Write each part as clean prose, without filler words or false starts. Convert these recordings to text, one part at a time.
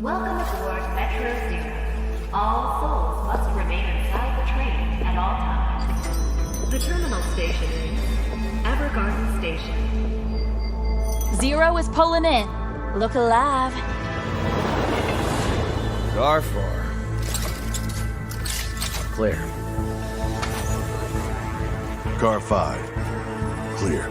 Welcome aboard Metro Zero. All souls must remain inside the train at all times. The terminal station is Evergarden Station. Zero is pulling in. Look alive. Car 4. Clear. Car 5. Clear.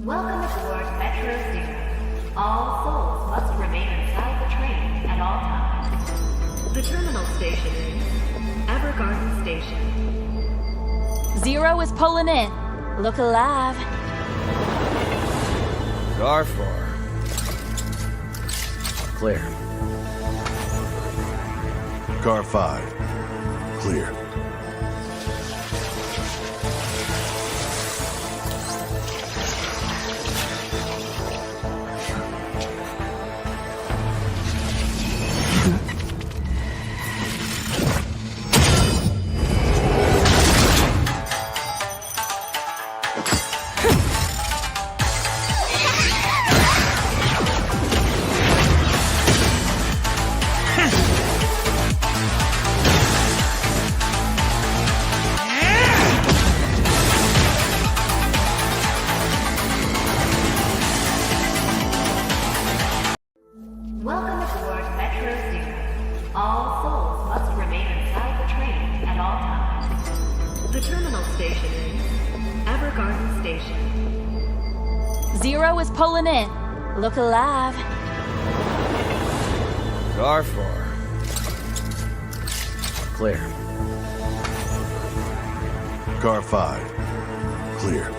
Welcome aboard Metro Zero. All souls must remain inside the train at all times. The terminal station is Evergarden Station. Zero is pulling in. Look alive. Car 4. Clear. Car 5. Clear. Welcome aboard Metro Zero. All souls must remain inside the train at all times. The terminal station is Evergarden Station. Zero is pulling in. Look alive. Car 4. Clear. Car 5. Clear.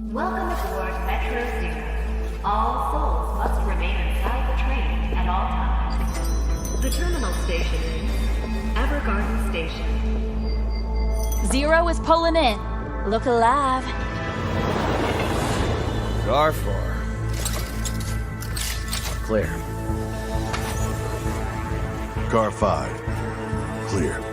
Welcome aboard Metro Zero. All souls must remain inside the train at all times. The terminal station is Evergarden Station. Zero is pulling in. Look alive. Car 4. Clear. Car 5. Clear.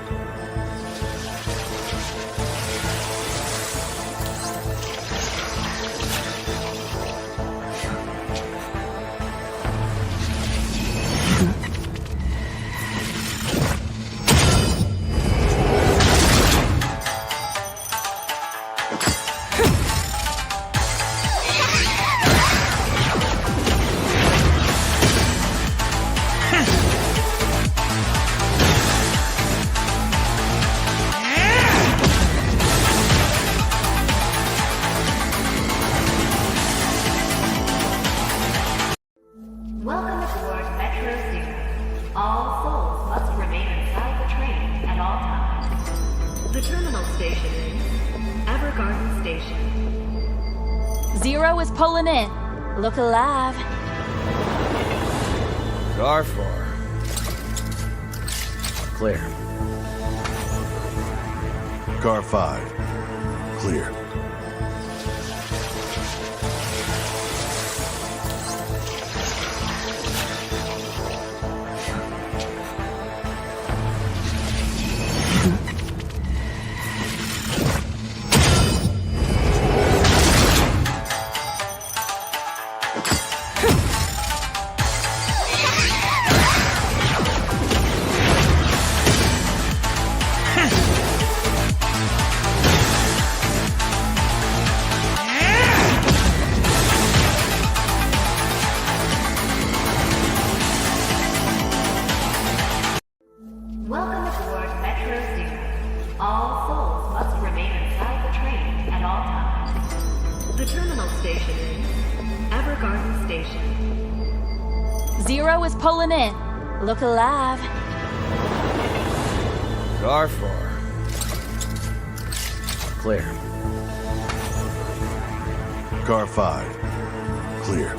Welcome aboard Metro Zero. All souls must remain inside the train at all times. The terminal station is Evergarden Station. Zero is pulling in. Look alive. Car 4. Clear. Car 5. Clear. station. 0 is pulling in. Look alive. Car 4. Clear. Car 5. Clear.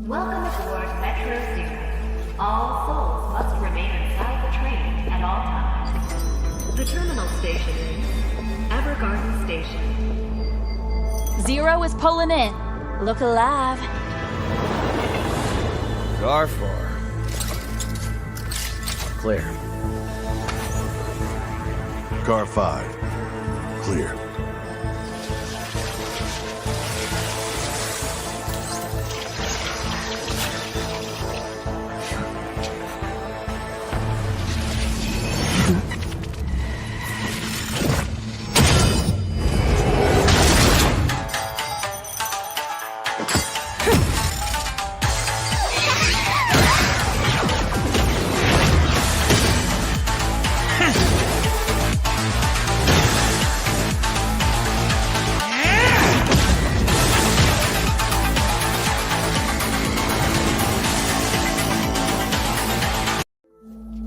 Welcome aboard Metro Zero. All souls must remain inside the train at all times. The terminal station is Evergarden Station. 0 is pulling in. Look alive. Car 4. Clear. Car 5. Clear.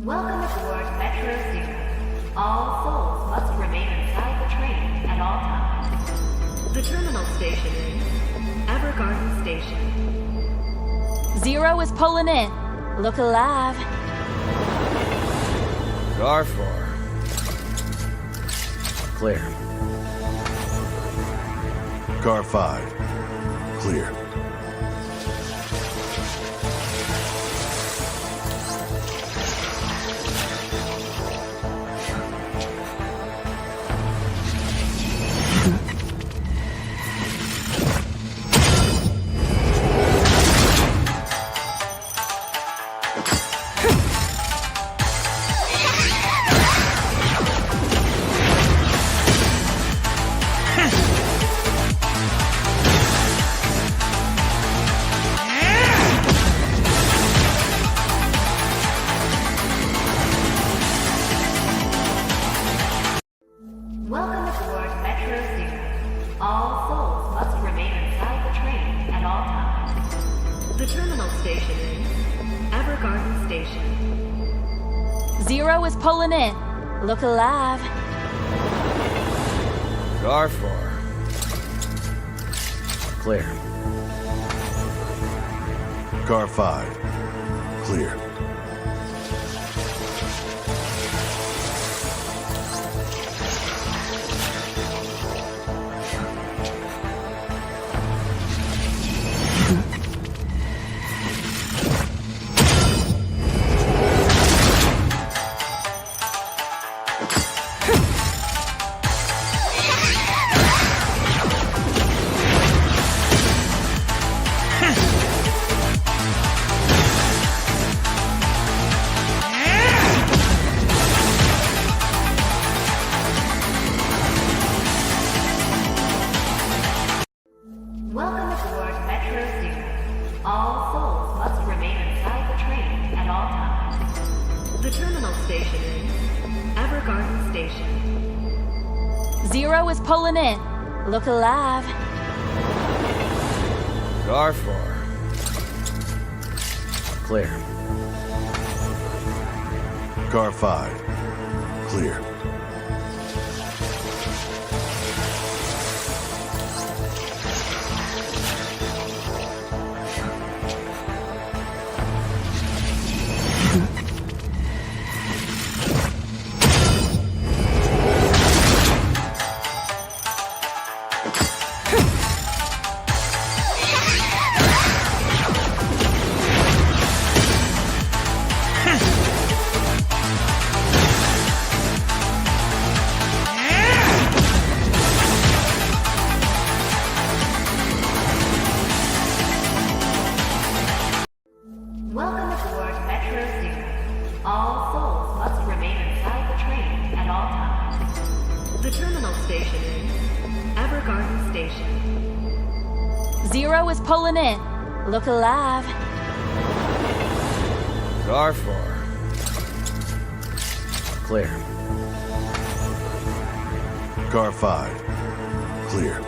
Welcome aboard Metro Zero. All souls must remain inside the train at all times. The terminal station is Evergarden Station. 0 is pulling in. Look alive. Car 4. Clear. Car 5. Clear. Welcome aboard Metro Zero. All souls must remain inside the train at all times. The terminal station is Evergarden Station. 0 is pulling in. Look alive. Car 4. Clear. Car 5. Clear. Welcome aboard Metro Zero. All souls must remain inside the train at all times. The terminal station is Evergarden Station. 0 is pulling in. Look alive. Car 4. Clear. Car 5. Clear. station is Evergarden Station. Zero is pulling in. Look alive. Car 4. Clear. Car 5. Clear.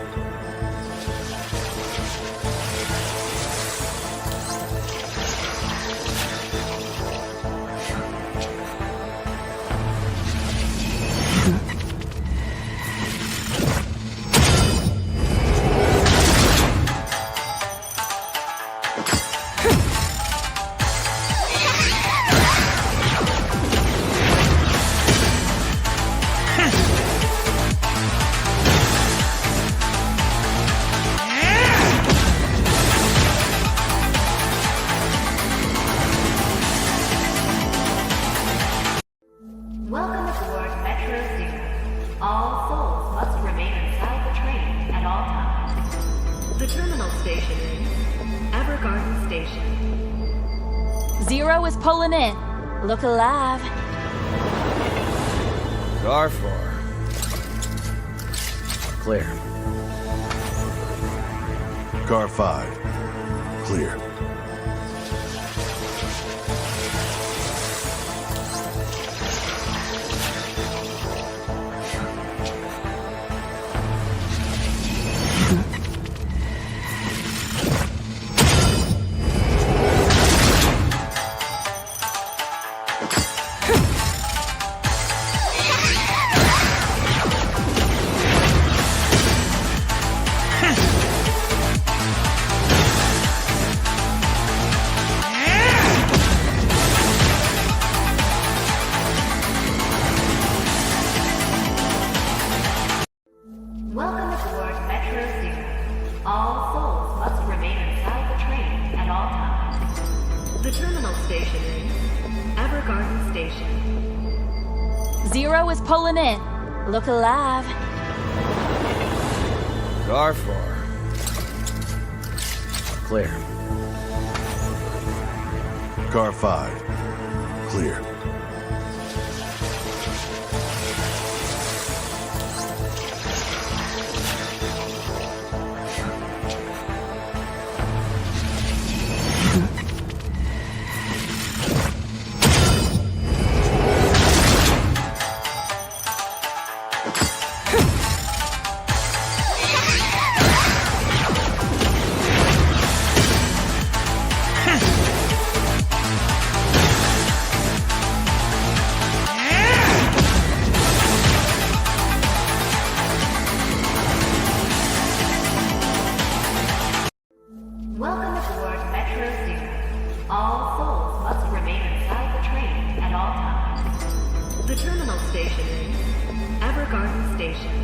Welcome aboard Metro Zero. All souls must remain inside the train at all times. The terminal station is Evergarden Station. Zero is pulling in. Look alive. Car 4. Clear. Car 5. Clear. Welcome aboard Metro Zero. All souls must remain inside the train at all times. The terminal station is Evergarden Station. Zero is pulling in. Look alive. Car 4. Clear. Car 5. Clear. Welcome aboard Metro Zero. All souls must remain inside the train at all times. The terminal station is Evergarden Station.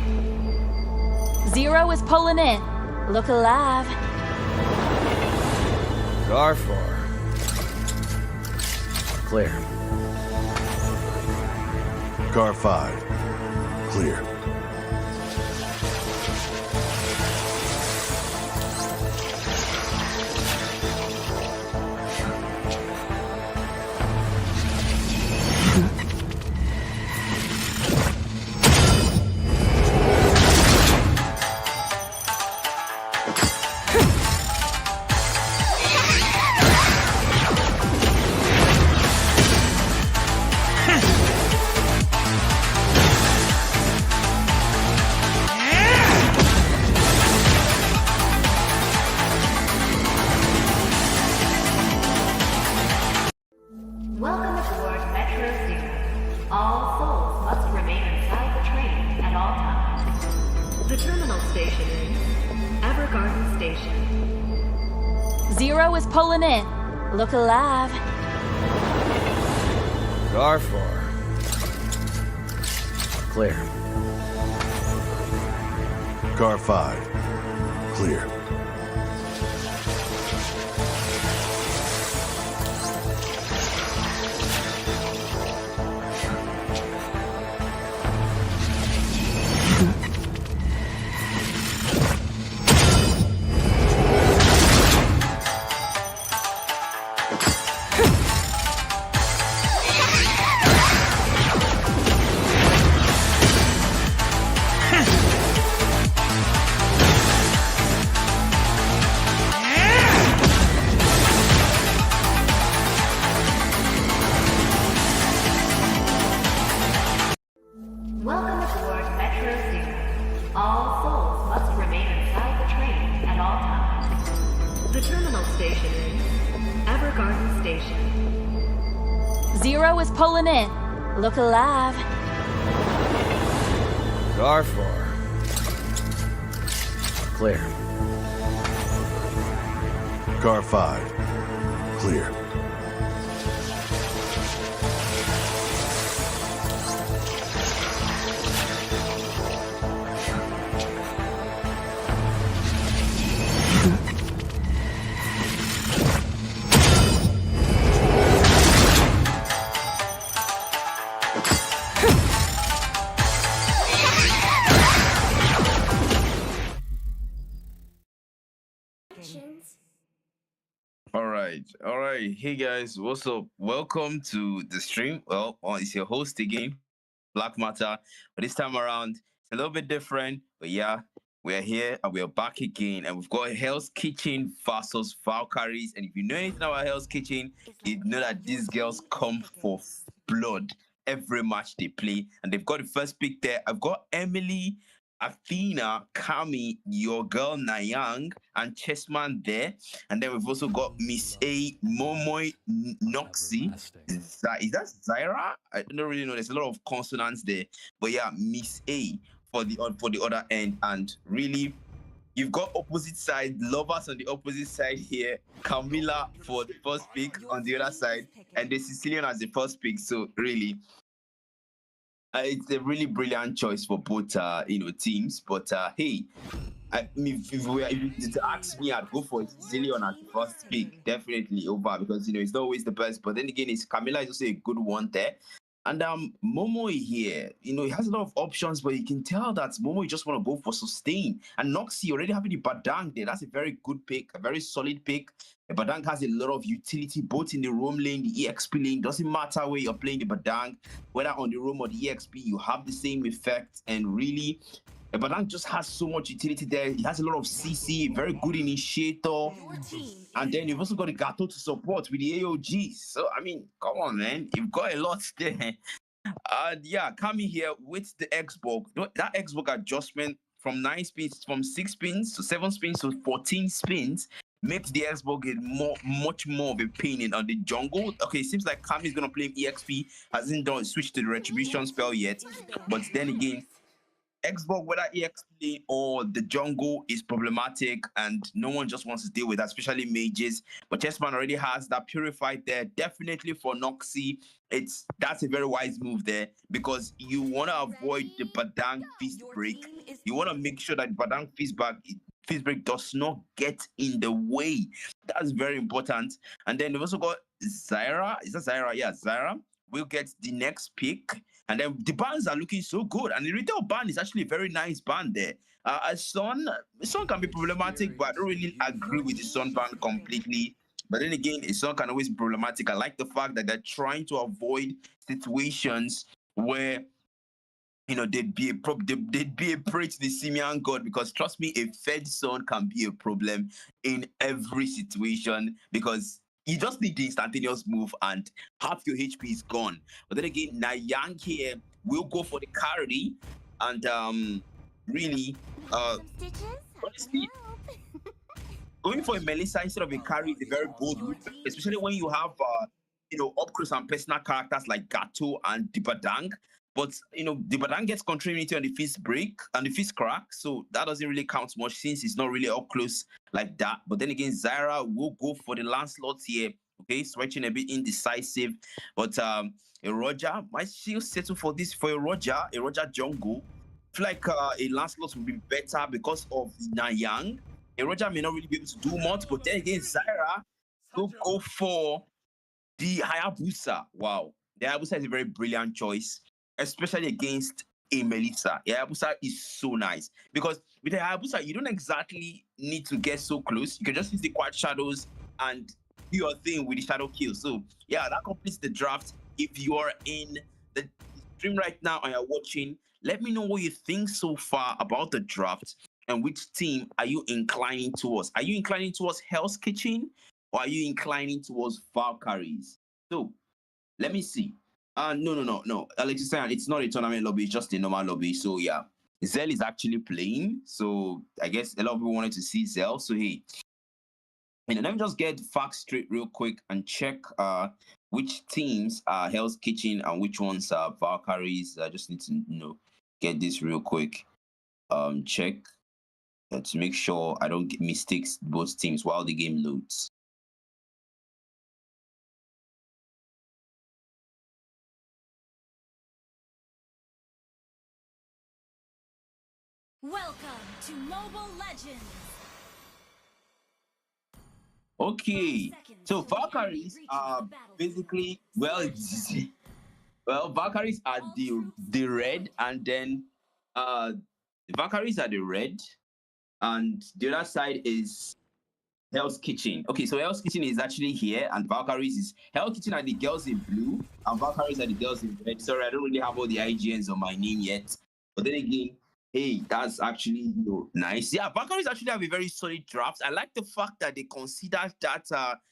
Zero is pulling in. Look alive. Car 4. Clear. Car 5. Clear. Welcome aboard Metro Zero. All souls must remain inside the train at all times. The terminal station is Evergarden Station. Zero is pulling in. Look alive. Car 4. Clear. Car 5. Clear. Welcome aboard Metro Zero. All souls must remain inside the train at all times. The terminal station is Evergarden Station. Zero is pulling in. Look alive. Car 4. Clear. Car 5. Clear. All right. Hey guys, what's up? Welcome to the stream. Well, it's your host again, Black Matter. But this time around, it's a little bit different. But yeah, we're here and we're back again. And we've got Hell's Kitchen versus Valkyries. And if you know anything about Hell's Kitchen, you know that these girls come for blood every match they play. And they've got the first pick there. I've got Emily, Athena, Kami, your girl Nayang, and Chessman there. And then we've also got Miss A, Momoy, Noxy. Is that Zaira? I don't really know. There's a lot of consonants there. But yeah, Miss A for the other end. And really, you've got opposite side, lovers on the opposite side here. Camila for the first pick on the other side. And the Sicilian as the first pick. So really, it's a really brilliant choice for both teams. But hey, I mean, if you were to ask me, I'd go for Zillion as the first pick, definitely over, because it's not always the best. But then again, it's Camila is also a good one there. And Momo here, he has a lot of options, but you can tell that Momo just want to go for sustain. And Noxy already having the Badang there. That's a very good pick, a very solid pick. The Badang has a lot of utility, both in the roam lane, the EXP lane. Doesn't matter where you're playing the Badang, whether on the roam or the EXP, you have the same effect. And really, the Badang just has so much utility there. He has a lot of CC, very good initiator. And then you've also got the Gato to support with the AOG. So, I mean, come on, man. You've got a lot there. Yeah, coming here with the Xbox. That Xbox adjustment from 9 spins, from 6 spins to 7 spins to 14 spins makes the Xbox get much more of a pain on the jungle. Okay, it seems like Kami is going to play EXP. Hasn't done switch to the Retribution spell yet. But then again, Xbox, whether EXP or the jungle, is problematic, and no one just wants to deal with that, especially mages. But Chessman already has that purified there. Definitely for Noxy, that's a very wise move there, because you want to avoid the Badang Feast Break. You want to make sure that Badang Feast Break does not get in the way. That's very important. And then we've also got Zaira. Is that Zaira? Yeah, Zaira will get the next pick. And then the bans are looking so good. And the retail ban is actually a very nice ban there. Sun can be problematic, but I don't really agree with the Sun ban completely. But then again, a Sun can always be problematic. I like the fact that they're trying to avoid situations where they'd be a prey to the Simian god, because trust me, a fed Sun can be a problem in every situation, because you just need the instantaneous move and half your HP is gone. But then again, Nayang here will go for the carry, and really, honestly, going for a Melissa instead of a carry is a very bold move, especially when you have up close and personal characters like Gato and Dibadang. But Dibadang gets control immunity on the fist break and the fist crack, so that doesn't really count much since it's not really up close like that. But then again, Zaira will go for the Lancelot here. Okay, switching a bit indecisive. But a Roger might still settle for this for a Roger jungle. I feel like a Lancelot will be better because of Nayang. A Roger may not really be able to do much, but then again, Zaira will go for the Hayabusa. Wow, the Hayabusa is a very brilliant choice, especially against a Melissa. Hayabusa is so nice, because with a Hayabusa, you don't exactly need to get so close. You can just use the quad shadows and do your thing with the shadow kill. So yeah, that completes the draft. If you are in the stream right now and you're watching, let me know what you think so far about the draft, and which team are you inclining towards. Are you inclining towards Hell's Kitchen, or are you inclining towards Valkyries? So let me see. No. Alexis, it's not a tournament lobby, it's just a normal lobby. So yeah, Zell is actually playing. So I guess a lot of people wanted to see Zell. So hey, let me just get facts straight real quick and check which teams are Hell's Kitchen and which ones are Valkyries. I just need to get this real quick. Check to make sure I don't get mistakes both teams while the game loads. Welcome to Mobile Legends. Okay, so Valkyries are basically Valkyries are the red, and then the Valkyries are the red, and the other side is Hell's Kitchen. Okay, so Hell's Kitchen is actually here, and Valkyries is Hell's Kitchen are the girls in blue, and Valkyries are the girls in red. Sorry, I don't really have all the IGNs on my name yet, but then again, hey, that's actually nice. Yeah, Valkyries actually have a very solid draft. I like the fact that they consider that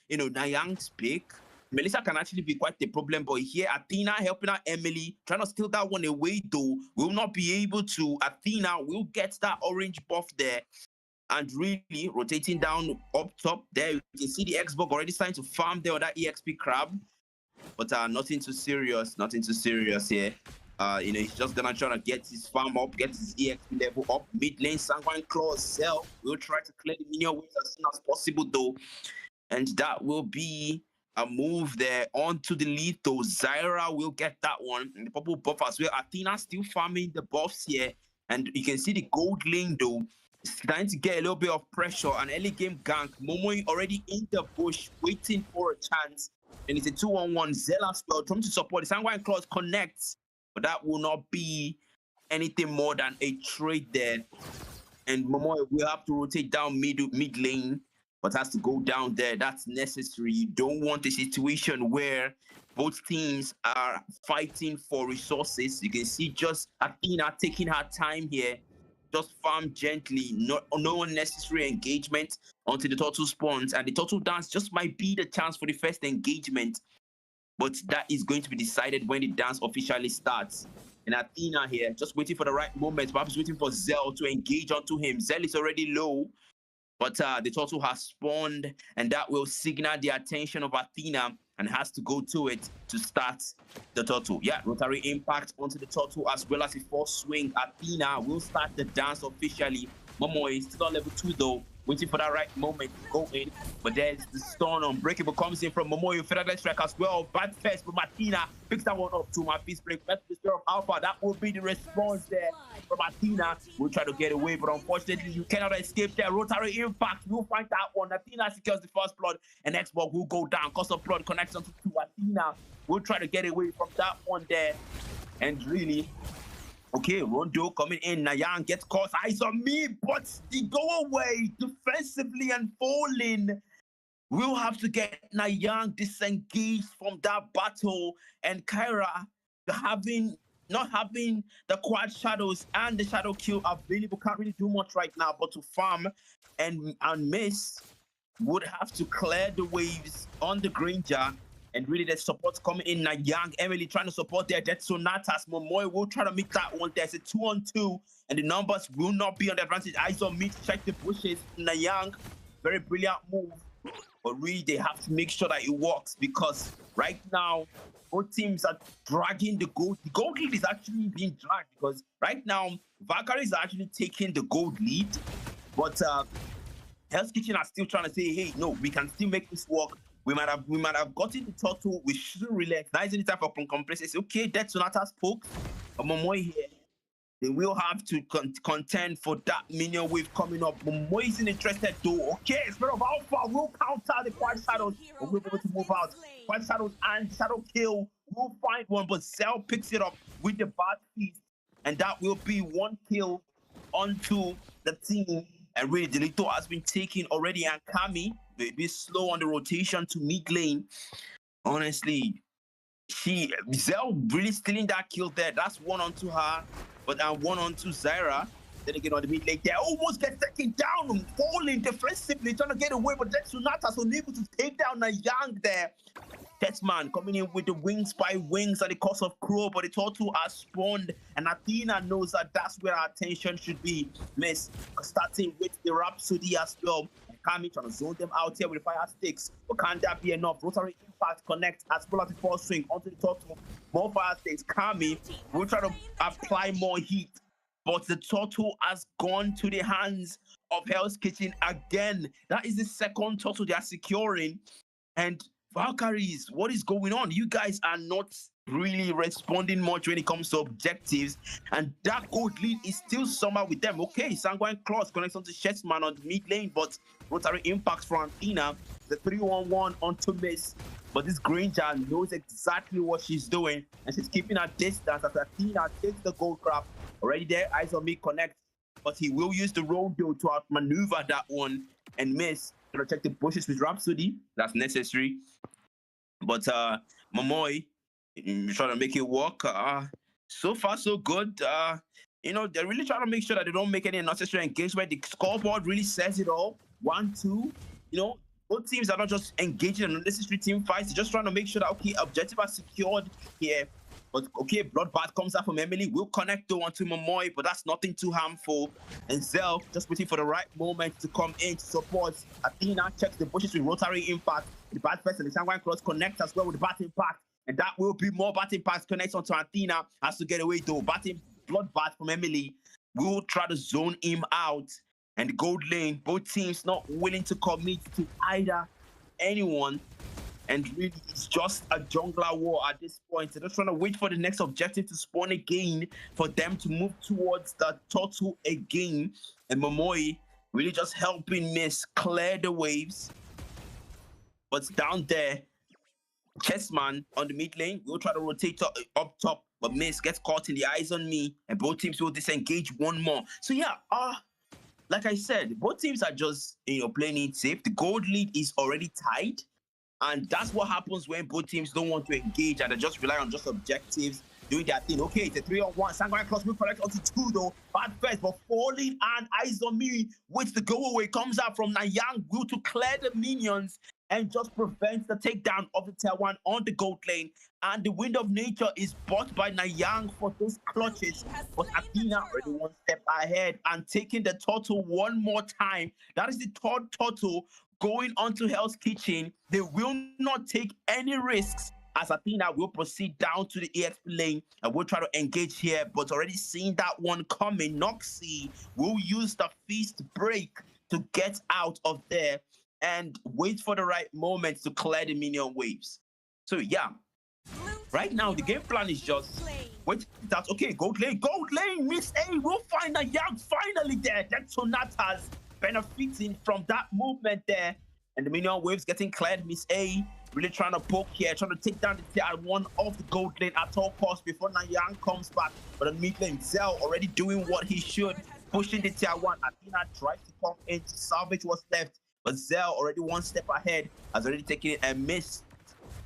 Nayang's pick. Melissa can actually be quite the problem, but here Athena helping out Emily, trying to steal that one away though, will not be able to. Athena will get that orange buff there. And really rotating down up top there, you can see the Xbox already starting to farm there on that EXP crab. But nothing too serious here. He's just gonna try to get his farm up, get his EXP level up. Mid lane, Sanguine Claw Cell will try to clear the minion waves as soon as possible though. And that will be a move there onto the lead though. Zyra will get that one. And the purple buff as well. Athena still farming the buffs here. And you can see the gold lane though. Starting to get a little bit of pressure. An early game gank. Momo already in the bush, waiting for a chance. And it's a 2-on-1. Zell as well, trying to support. The Sanguine Claws connects, but that will not be anything more than a trade there. And Momo will have to rotate down mid lane, but has to go down there. That's necessary. You don't want a situation where both teams are fighting for resources. You can see just Athena taking her time here. Just farm gently, no unnecessary engagement until the turtle spawns. And the turtle dance just might be the chance for the first engagement. But that is going to be decided when the dance officially starts. And Athena here, just waiting for the right moment, perhaps waiting for Zell to engage onto him. Zell is already low, but the turtle has spawned, and that will signal the attention of Athena and has to go to it to start the turtle. Yeah, rotary impact onto the turtle as well as a force swing. Athena will start the dance officially. Momo is still on level 2 though, waiting for that right moment to go in. But there's the stun unbreakable comes in from Momo. Featherlight strike as well. Bad first, but Athena picks that one up to my fist break. That's the spirit of Alpha. That will be the response there from Athena. We'll try to get away, but unfortunately, you cannot escape there. Rotary impact. You'll find that one. Athena secures the first blood, and Xbox will go down. Cost of blood connects onto Athena. We'll try to get away from that one there. And really, okay, Rondo coming in. Nayang gets caught. Eyes on me, but the go away defensively and falling. We'll have to get Nayang disengaged from that battle, and Kyra not having the quad shadows and the shadow kill available, can't really do much right now but to farm and miss. Would have to clear the waves on the Granger. And really, the support coming in. Nayang, Emily trying to support their Death Sonatas. Momoy will try to make that one. There's a 2-on-2, and the numbers will not be on the advantage. Eyes on me to check the bushes. Nayang, very brilliant move. But really, they have to make sure that it works, because right now, both teams are dragging the gold. The gold lead is actually being dragged, because right now, Valkyries are actually taking the gold lead. But Hell's Kitchen are still trying to say, hey, no, we can still make this work. We might have gotten the turtle. We shouldn't relax. Now is the time for complacency. Okay, Death Sonata spoke. Momoy here. They will have to contend for that minion wave coming up. Momoy isn't interested though. Okay, Spirit of Alpha will counter the Quad Shadows. But we'll be able to move out. Quad Shadows and Shadow Kill will find one, but Cell picks it up with the bad feast. And that will be 1 kill onto the team. And really, Delito has been taken already, and Kami a bit slow on the rotation to mid lane. Honestly, Zell really stealing that kill there. That's 1 onto her, but 1 onto Zyra. Then again on the mid lane, they almost get taken down, falling defensively, trying to get away, but then Sonata's unable to take down Nayang there. Chessman coming in with the wings by wings at the cost of Crow, but the turtle has spawned, and Athena knows that that's where our attention should be. Miss starting with the Rhapsody as well. Kami trying to zone them out here with the fire sticks, but can that be enough? Rotary Impact connect as well as the force swing onto the turtle. More fire sticks. Kami will try to apply more heat, but the turtle has gone to the hands of Hell's Kitchen again. That is the second turtle they are securing. And Valkyries, what is going on? You guys are not really responding much when it comes to objectives, and that gold lead is still somehow with them. Okay, Sanguine Claws connects onto Chessman on the mid lane, but Rotary Impacts from Athena, the 3-1-1 onto Miss. But this Granger knows exactly what she's doing, and she's keeping her distance as Athena takes the gold crab. Already there, Eyes on Me connect, but he will use the rondo to outmaneuver that one and Miss. Gonna check the bushes with Rhapsody. That's necessary. But Momoy trying to make it work. So far, so good. They're really trying to make sure that they don't make any unnecessary engagement. The scoreboard really says it all. 1-2. Both teams are not just engaging in unnecessary team fights. They're just trying to make sure that, okay, objective are secured here. But okay, Bloodbath comes out from Emily. We'll connect though onto Momoy, but that's nothing too harmful. And Zell just waiting for the right moment to come in to support. Athena checks the bushes with Rotary Impact. The Bat Fest and the Sanguine Cross connect as well with the Bat Impact. And that will be more Bat Impact connects onto Athena. Has to get away though. Bloodbath from Emily. We'll try to zone him out. And the gold lane, both teams not willing to commit to either anyone. And really, it's just a jungler war at this point. They're just trying to wait for the next objective to spawn again for them to move towards the turtle again. And Momoy really just helping Miss clear the waves. But down there, Chessman on the mid lane will try to rotate up top, but Miss gets caught in the Eyes on Me, and both teams will disengage one more. So yeah, like I said, both teams are just playing it safe. The gold lead is already tied. And that's what happens when both teams don't want to engage and they just rely on just objectives, doing their thing. Okay, it's a 3-on-1. Sanguine Cross will collect onto 2 though. Bad first, but falling and Eyes on Me, which the go away comes out from Nanyang, will to clear the minions and just prevents the takedown of the tier 1 on the gold lane. And the Wind of Nature is bought by Nanyang for those clutches. But Athena already one step ahead and taking the turtle one more time. That is the third turtle going on to Hell's Kitchen. They will not take any risks as Athena will proceed down to the EXP lane and will try to engage here, but already seeing that one coming. Noxie will use the feast break to get out of there and wait for the right moment to clear the minion waves. So yeah, right now the game plan is just wait. That's okay. Gold lane, Miss A will find a young finally there. That Sonatas benefiting from that movement there, and the minion waves getting cleared. Miss A really trying to poke here, trying to take down the tier 1 of the gold lane at all costs before Nanyang comes back. But the mid lane, Zell already doing what he should, pushing the tier 1. Athena tries to come in to salvage what's left, but Zell already one step ahead, has already taken it and missed.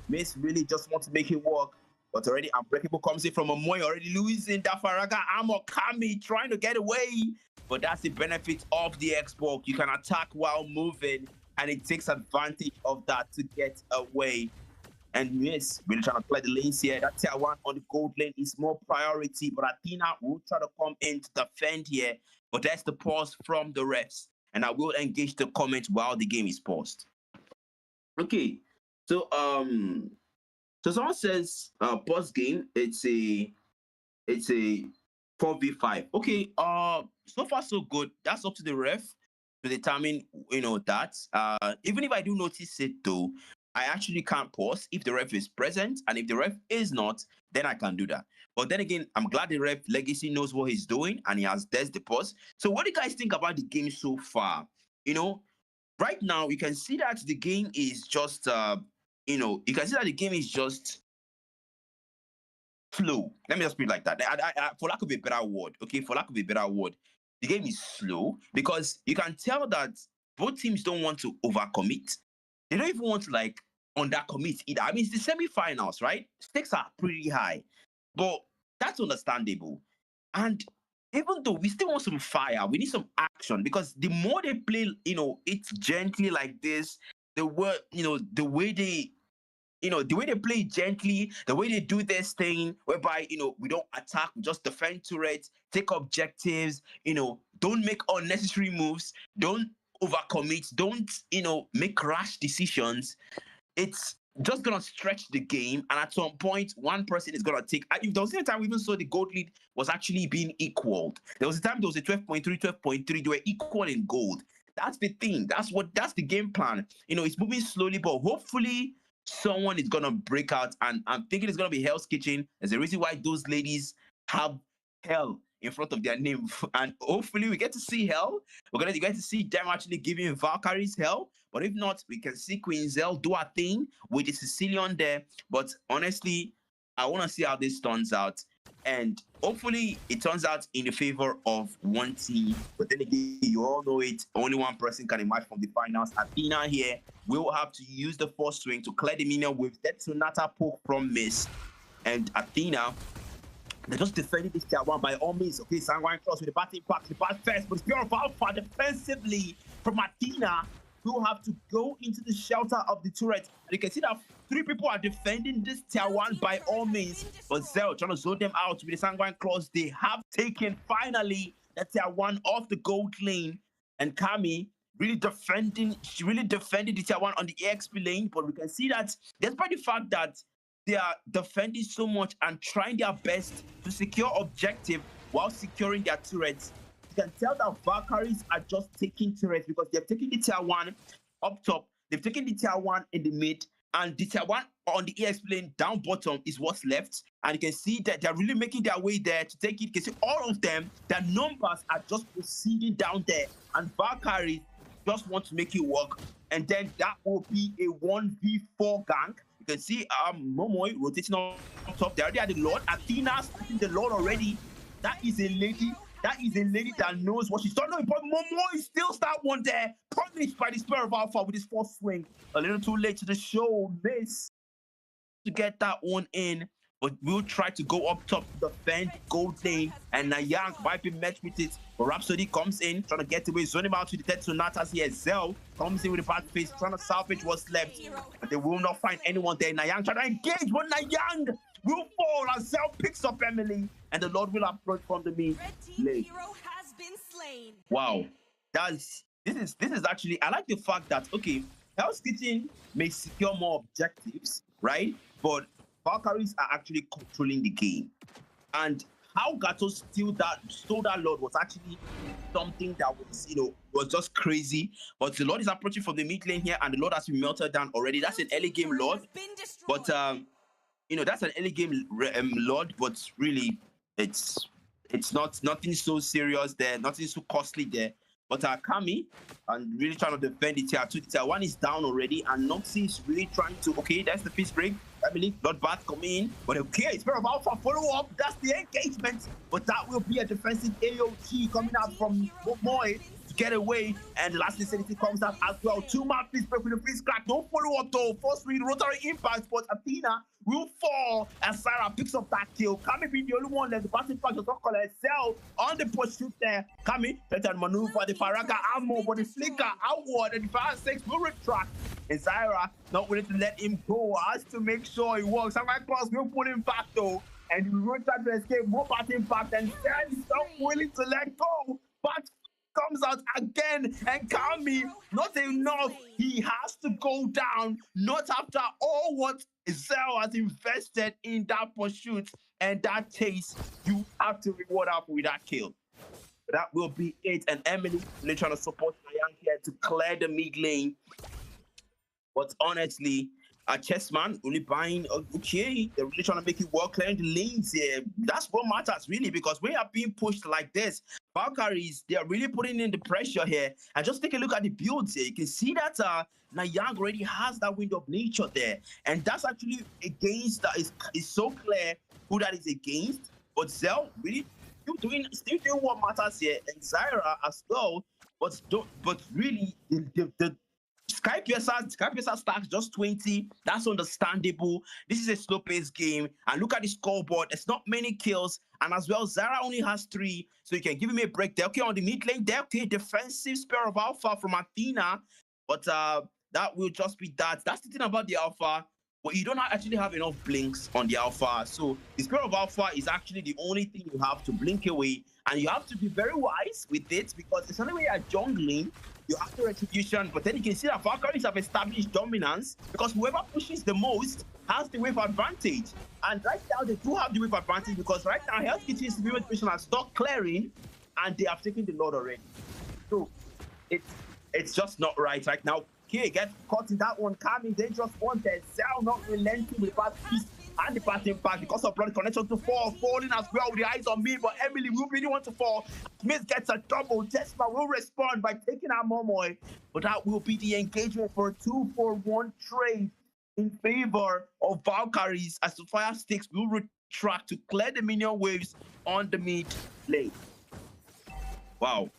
Miss really just wants to make it work, but already Unbreakable comes in from Momoy, already losing that Faraga armor. Kami trying to get away, but that's the benefit of the Xbox. You can attack while moving, and it takes advantage of that to get away. And Miss really trying to play the lanes here. That tier 1 on the gold lane is more priority, but Athena will try to come in to defend here. But that's the pause from the refs, and I will engage the comments while the game is paused. Okay, so someone says post game it's a 4v5. Okay, so far so good. That's up to the ref to determine that. Even if I do notice it though, I actually can't pause if the ref is present, and if the ref is not, then I can do that. But then again, I'm glad the ref Legacy knows what he's doing and he has des the pause. So what do you guys think about the game so far? Right now you can see that the game is just you can see that the game is just slow. Let me just put it like that. For lack of a better word, the game is slow because you can tell that both teams don't want to overcommit. They don't even want to undercommit either. I mean, it's the semi-finals, right? Stakes are pretty high, but that's understandable. And even though we still want some fire, we need some action, because the more they play, it gently like this, the way they the way they play gently, the way they do this thing, whereby, we don't attack, we just defend turrets, take objectives, don't make unnecessary moves, don't overcommit, don't, make rash decisions. It's just gonna stretch the game, and at some point, one person is gonna take. If there was a time we even saw the gold lead was actually being equaled. There was a time there was a 12.3, 12.3. They were equal in gold. That's the thing. That's the game plan. It's moving slowly, but hopefully someone is gonna break out. And I'm thinking it's gonna be Hell's Kitchen. There's a reason why those ladies have hell in front of their name, and hopefully we get to see hell. We're gonna get to see them actually giving Valkyries hell. But if not, we can see Queen Zell do her thing with the Sicilian there. But honestly, I want to see how this turns out. And hopefully it turns out in the favor of one team. But then again, you all know it. Only one person can emerge from the finals. Athena here will have to use the first swing to clear the minion with that Sonata poke from Miss. And Athena, they're just defending this tier 1 by all means. Okay, Sanguine Cross with the batting pack, the bat first, but Spirit of Alpha defensively from Athena will have to go into the shelter of the turret. And you can see that 3 people are defending this tier 1 by all means. But Zell trying to zone them out with the Sanguine Claws. They have taken finally that tier 1 off the gold lane. And Kami really defending the tier 1 on the EXP lane. But we can see that despite the fact that they are defending so much and trying their best to secure objective while securing their turrets, you can tell that Valkyries are just taking turrets because they've taken the tier 1 up top, they've taken the tier 1 in the mid, and the tier 1 on the EX lane down bottom is what's left. And you can see that they're really making their way there to take it. You can see all of them, their numbers are just proceeding down there, and Valkyries just want to make it work. And then that will be a 1v4 gank. You can see Momoy rotating on top. They already had the Lord. Athena starting the Lord already. That is a lady. That is a lady that knows what she's done. No, but Momoy still start one there. Punished by the Spirit of Alpha with his first swing. A little too late to the show. Miss to get that one in. But we'll try to go up top to defend gold lane. And Nayang might be matched with it. But Rhapsody comes in, trying to get away, zoning out to the dead Sonatas here. Zell comes in with a bad face, trying to salvage what's left. But they will not find anyone there. Nayang trying to engage, but Nayang will fall as Zell picks up Emily. And the Lord will approach from the mid lane. Wow. This is actually, I like the fact that, okay, Hell's Kitchen may secure more objectives, right? But Valkyries are actually controlling the game. And how Gato stole that Lord was actually something that was, was just crazy. But the Lord is approaching from the mid lane here, and the Lord has been melted down already. That's an early game Lord. But, that's an early game Lord, but really, it's nothing so serious there, nothing so costly there. But Kami, and really trying to defend the tier 2. The tier 1 is down already, and Noxy is really trying to, okay, that's the peace break. I believe Bloodbath come in, but okay, Spirit of Alpha follow up. That's the engagement, but that will be a defensive AOG coming out from Momoy to get away. And last Insanity comes out as well. 2-man peace break with the freeze crack. Don't follow up though. First read rotary impact, but Athena will fall as Sarah picks up that kill. Kami being the only one left. The batting pack does not call herself on the pursuit there. Kami better maneuver the Faraga ammo, but the flicker outward, and the Fire 6 will retract. And Zaira not willing to let him go, has to make sure he works. Samurai Cross will pull him back though, and he will try to escape. More batting back, and Sarah is not willing to let go. But comes out again, and Kami, not enough. He has to go down, not after all what Zell has invested in that pursuit and that chase. You have to reward her with that kill. That will be it. And Emily really trying to support Nayang here to clear the mid lane. But honestly, Chessman only buying, okay, they're really trying to make it work, clearing the lanes here. That's what matters, really, because we are being pushed like this. Valkyries, they are really putting in the pressure here. And just take a look at the builds here. You can see that Nayang already has that wind of nature there. And that's actually against, that is so clear who that is against. But Zell really still doing what matters here. And Zaira as well. But really, the Sky Piercer stacks just 20. That's understandable. This is a slow-paced game. And look at the scoreboard. There's not many kills. And as well, Zara only has 3. So you can give him a break. They're okay on the mid lane. They're okay. Defensive Spirit of Alpha from Athena. But that will just be that. That's the thing about the Alpha. but you don't actually have enough blinks on the Alpha. So the Spirit of Alpha is actually the only thing you have to blink away, and you have to be very wise with it because it's only when you're jungling you have the retribution. But then you can see that Valkyries have established dominance because whoever pushes the most has the wave advantage. And right now they do have the wave advantage because right now Hell's Kitchen's Spirit Division has stopped clearing and they have taken the Lord already. So it's just not right now. K gets caught in that one. Kami dangerous one there. Cell not relenting with fast piece and the fast impact because of blood connection to fall. Falling as well with the eyes on me, but Emily will really want to fall. Smith gets a double. Jesma will respond by taking out Momoy. But that will be the engagement for a 2-for-1 trade in favor of Valkyries as the Fire Sticks will retract to clear the minion waves on the mid lane. Wow.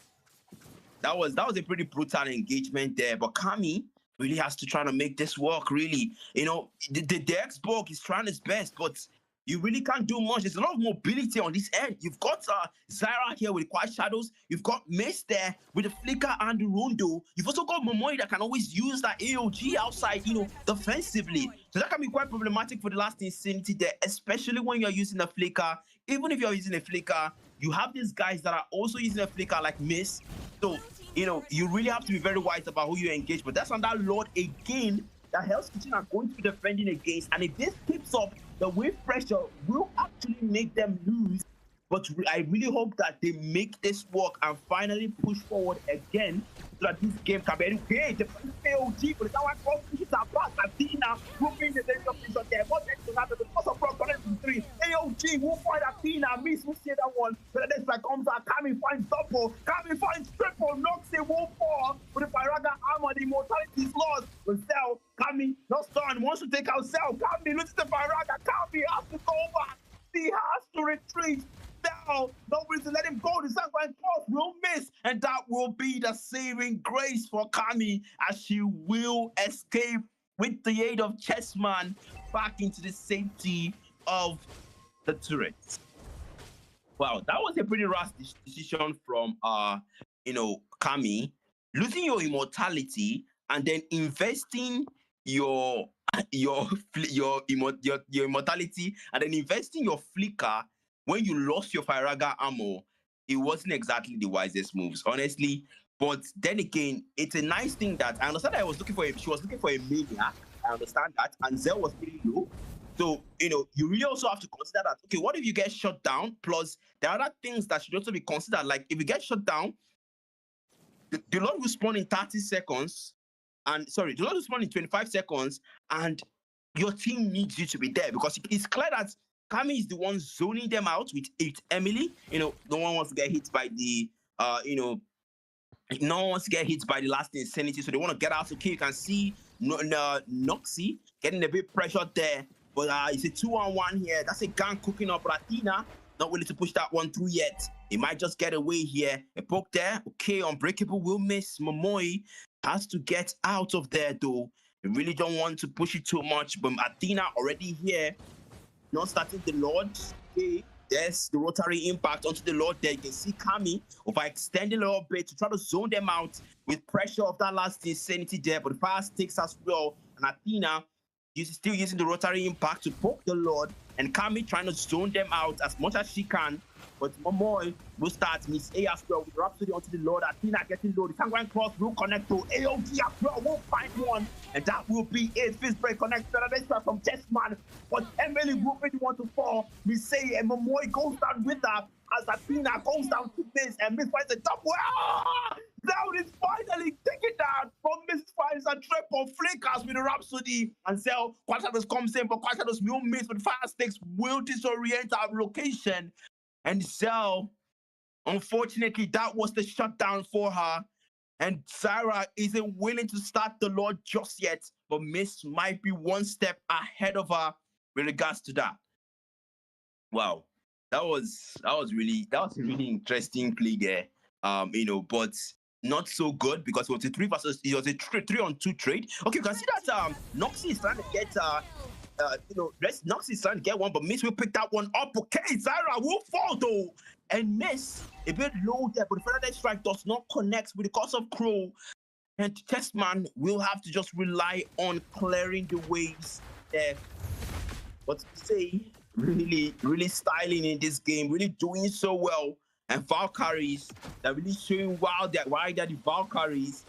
That was a pretty brutal engagement there, but Kami really has to try to make this work. Really, you know, the Xbox is trying his best, but you really can't do much. There's a lot of mobility on this end. You've got Zyra here with Quiet Shadows. You've got Mace there with the Flicker and the Rondo. You've also got Momoy that can always use that AOG outside, you know, defensively. So that can be quite problematic for the last Insanity there, especially when you're using a Flicker. Even if you're using a Flicker, you have these guys that are also using a Flicker like Mace. So, you know, you really have to be very wise about who you engage. But that's on that Lord again that Hell's Kitchen are going to be defending against. And if this keeps up, the wave pressure will actually make them lose. But I really hope that they make this work and finally push forward again so that this game can be okay. The AOG, but now I call it a pass. Athena will be in the danger position there. What next to happen? Because of Brock connecting 3. AOG will find Athena. Miss will see that one. But the next one comes out. Kami finds double. Kami finds triple. Noxie will fall. With the Pyraga armor, the immortality is lost. But Cell, Kami, not stunned. Wants to take out Cell. Kami loses the Pyraga. Kami has to go back. He has to retreat. Now, nobody to let him go. The Sanguine Cross will miss, and that will be the saving grace for Kami as she will escape with the aid of Chessman back into the safety of the turret. Wow, that was a pretty rash decision from Kami, losing your immortality and then investing your immortality and then investing your flicker. When you lost your Firaga ammo, it wasn't exactly the wisest moves, honestly. But then again, it's a nice thing that I understand that she was looking for a maniac. I understand that. And Zell was pretty low. So, you know, you really also have to consider that, okay, what if you get shut down? Plus, there are other things that should also be considered. Like, if you get shut down, the Lord will spawn in 30 seconds. And, sorry, the Lord will spawn in 25 seconds. And your team needs you to be there because it's clear that Kami is the one zoning them out with Emily. You know, no one wants to get hit by the, no one wants to get hit by the last Insanity. So they want to get out. Okay, you can see Noxie getting a bit pressured there. But it's a 2-on-1 here. That's a gang cooking up. But Athena not willing to push that one through yet. He might just get away here. A poke there. Okay, Unbreakable will miss. Momoy has to get out of there, though. They really don't want to push it too much. But Athena already here. Not starting the Lord. Okay, there's the rotary impact onto the Lord there. You can see Kami overextending a little bit to try to zone them out with pressure of that last Insanity there. But the Fire Sticks as well. And Athena is still using the rotary impact to poke the Lord. And Kami trying to zone them out as much as she can. But Momoy will start Miss A as well with Rhapsody onto the Lord. Athena getting low. The Sanguine Cross will connect to AOG as well. Will find one. And that will be it. Fist break connects to the next one from Chessman. But Emily will really want to fall. Miss A and Momoy goes down with her as Athena goes down to Miss. And Miss finds a double. Down is finally taken down from Miss finds a triple flickers with the Rhapsody. And Cell, Quashados comes in, but Quashados will miss. But Fire Sticks will disorient our location. And Cell, unfortunately, that was the shutdown for her. And Sarah isn't willing to start the Lord just yet, but Miss might be one step ahead of her with regards to that. Wow, that was a really interesting play there. But not so good because it was a 3-on-2 trade. Okay, you can see that Noxie is trying to get Noxie is trying to get one, but Miss will pick that one up. Okay, Zyra will fall though. And Miss, a bit low there, but the Feather Strike does not connect with the cause of Crow. And Testman will have to just rely on clearing the waves there. What to say? Really styling in this game, really doing so well. And Valkyries, they're really showing why they're the Valkyries.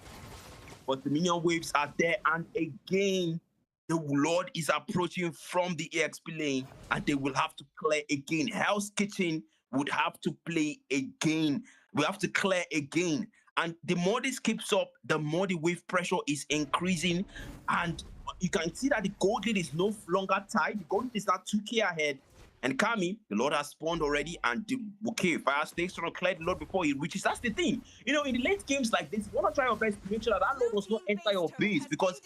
But the minion waves are there, and again, the Lord is approaching from the EXP lane, and they will have to clear again. Hell's Kitchen would have to play again. We have to clear again. And the more this keeps up, the more the wave pressure is increasing. And you can see that the gold lead is no longer tied. The gold lead is now 2k ahead. And Kami, the Lord has spawned already, and okay, Fire Snakes trying to clear the Lord before he reaches. That's the thing. You know, in the late games like this, you want to try your best to make sure that that Lord does not enter your base, because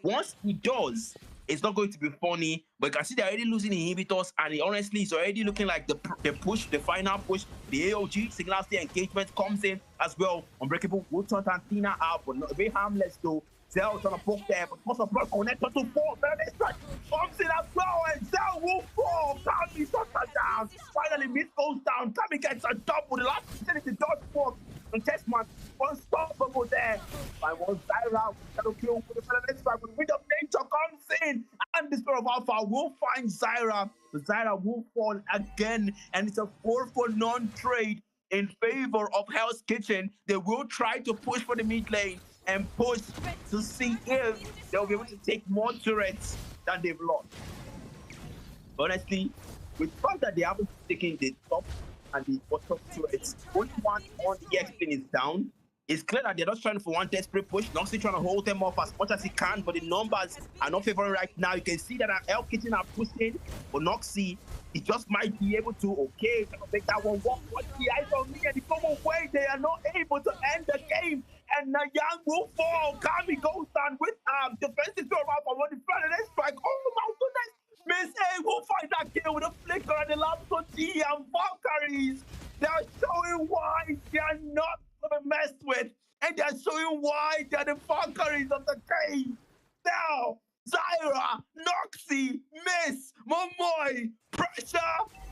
once he does, it's not going to be funny. But you can see they're already losing inhibitors, and honestly, it's already looking like the push, the final push, the AOG, Signal Stay engagement comes in as well. Unbreakable will turn Tantina out, but not very harmless though. Zell trying to poke there, but most of blood connected to 4. Very strike comes in as well, and Zell will fall. Kami shuts her down. Finally, Miss goes down. Kami gets a double. The last opportunity to dodge fork. And Testman, unstoppable there. By one Zyra, shadow kill with the first strike. But Wind of Nature comes in, and the Spirit of Alpha will find Zyra. But Zyra will fall again, and it's a 4-for non-trade in favor of Hell's Kitchen. They will try to push for the mid lane and push to see if they'll be able to take more turrets than they've lost. Honestly, with the fact that they haven't taken the top and the bottom turrets, only one on the EXP is down. It's clear that they're just trying for one desperate push. Noxie trying to hold them off as much as he can, but the numbers are not favoring right now. You can see that Hell Kitchen are pushing, but Noxie, he just might be able to, okay, make that one walk. What's the eyes on me? And the common way, they are not able to end the game. And Nayang will fall. Kami goes down with defensive throw out from the front strike. Oh my goodness. Miss A will find that kill with a flicker, and the last one, G and Valkyries. They're showing why they are not going to mess with, and they're showing why they're the Valkyries of the game. Now, Zyra, Noxie, Miss, Momoy, pressure,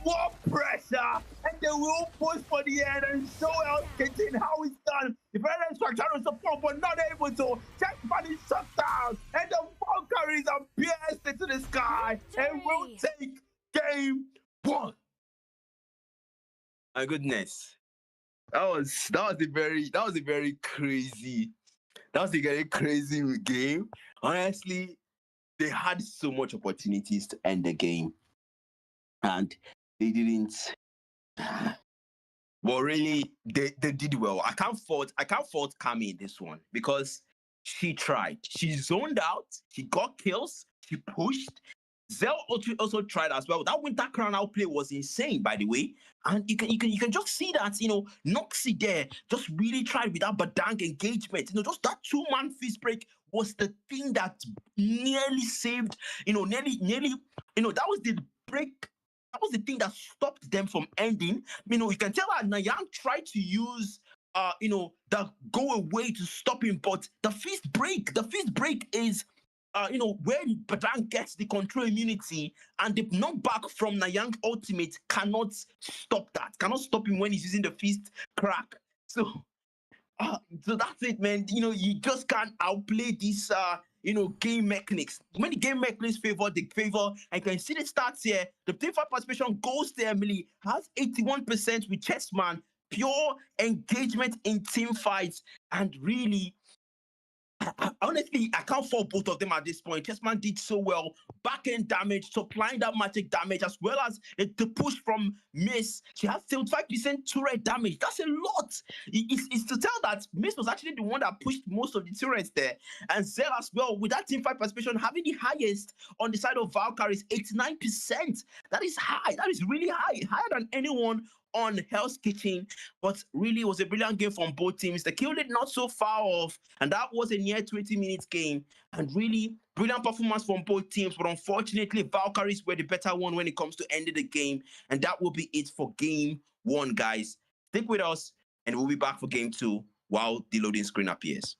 more pressure, and they will push for the end and show Hell's Kitchen how it's done. The parents are trying to support, but not able to. Check body shut down, and the Valkyries are pierced into the sky, and will take game 1. My goodness, that was a very crazy game. Honestly, they had so much opportunities to end the game, and they didn't. Well, really, they did well. I can't fault Kami in this one, because she tried. She zoned out. She got kills. She pushed. Zell also tried as well. That Winter Crown outplay was insane, by the way. And you can just see that, you know, Noxie there just really tried with that Badang engagement. You know, just that 2-man fist break was the thing that nearly saved, that was the break. That was the thing that stopped them from ending. You know, you can tell that Nayang tried to use the go away to stop him, but the fist break is where Badang gets the control immunity, and the knockback from Nayang ultimate cannot stop him when he's using the fist crack. So that's it, man. You know, you just can't outplay these game mechanics. When the game mechanics favor, they favor. I can see the stats here. The team fight participation goes to Emily, has 81% with Chessman, pure engagement in team fights, and really, honestly, I can't fault both of them at this point. Chessman did so well. Back-end damage, supplying that magic damage, as well as the push from Miss. She has 75% turret damage. That's a lot. It's to tell that Miss was actually the one that pushed most of the turrets there. And Zell as well, with that team fight participation, having the highest on the side of Valkyries, 89%. That is high. That is really high. Higher than anyone on Hell's Kitchen, but really it was a brilliant game from both teams. The kill lead not so far off, and that was a near 20 minutes game, and really brilliant performance from both teams. But unfortunately, Valkyries were the better one when it comes to ending the game, and that will be it for game 1, guys. Stick with us, and we'll be back for game 2 while the loading screen appears.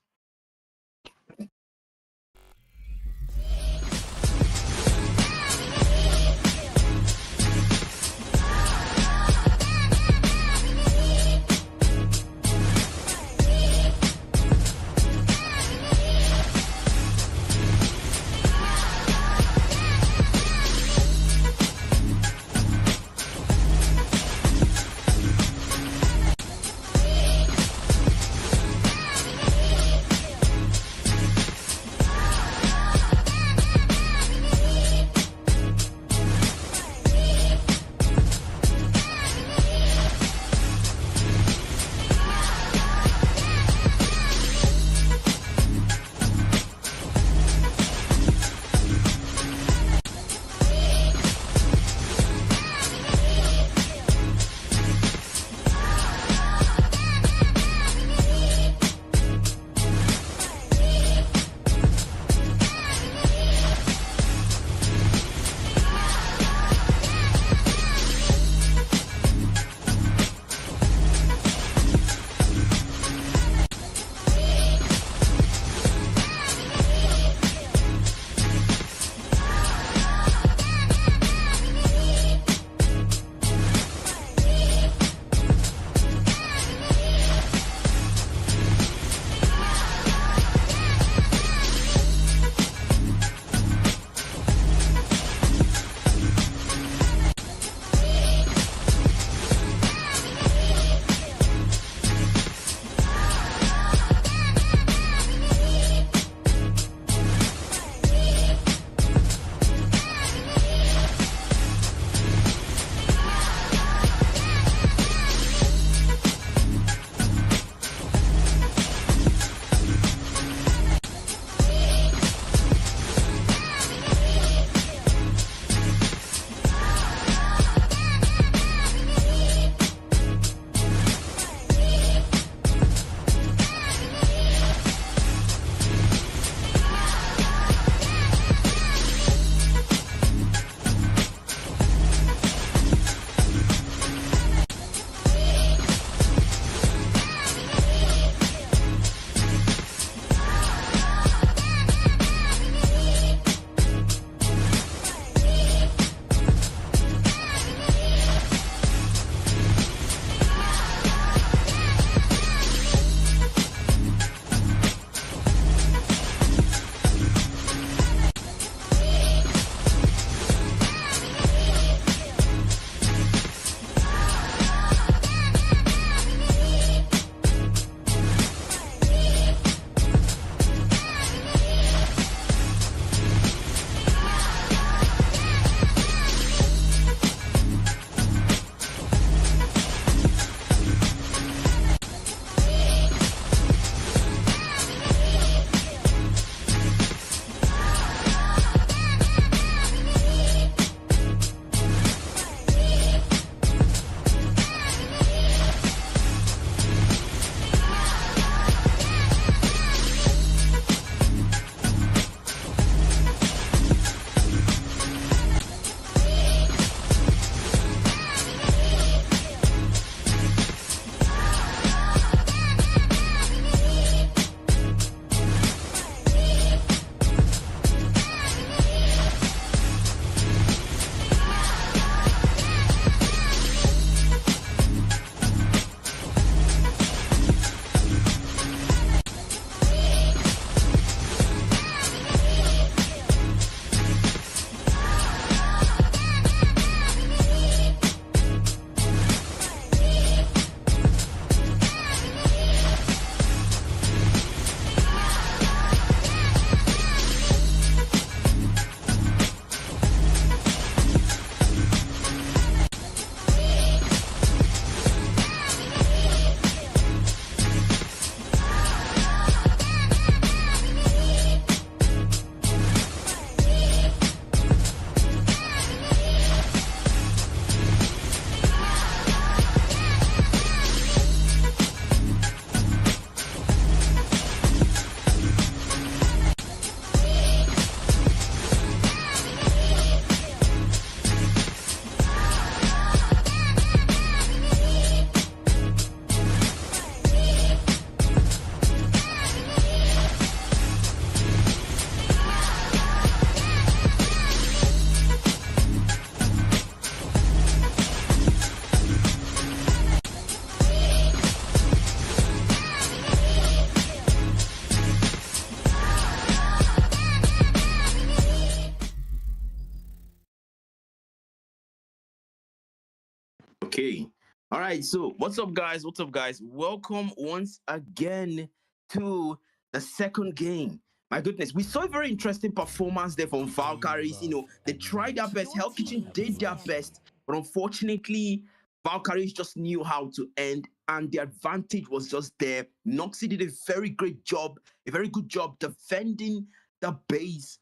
Okay. All right. So, what's up, guys? What's up, guys? Welcome once again to the second game. My goodness, we saw a very interesting performance there from Valkyries. They tried their best. Hell Kitchen did their best, but unfortunately, Valkyries just knew how to end, and the advantage was just there. Noxy did a very great job, a very good job defending the base.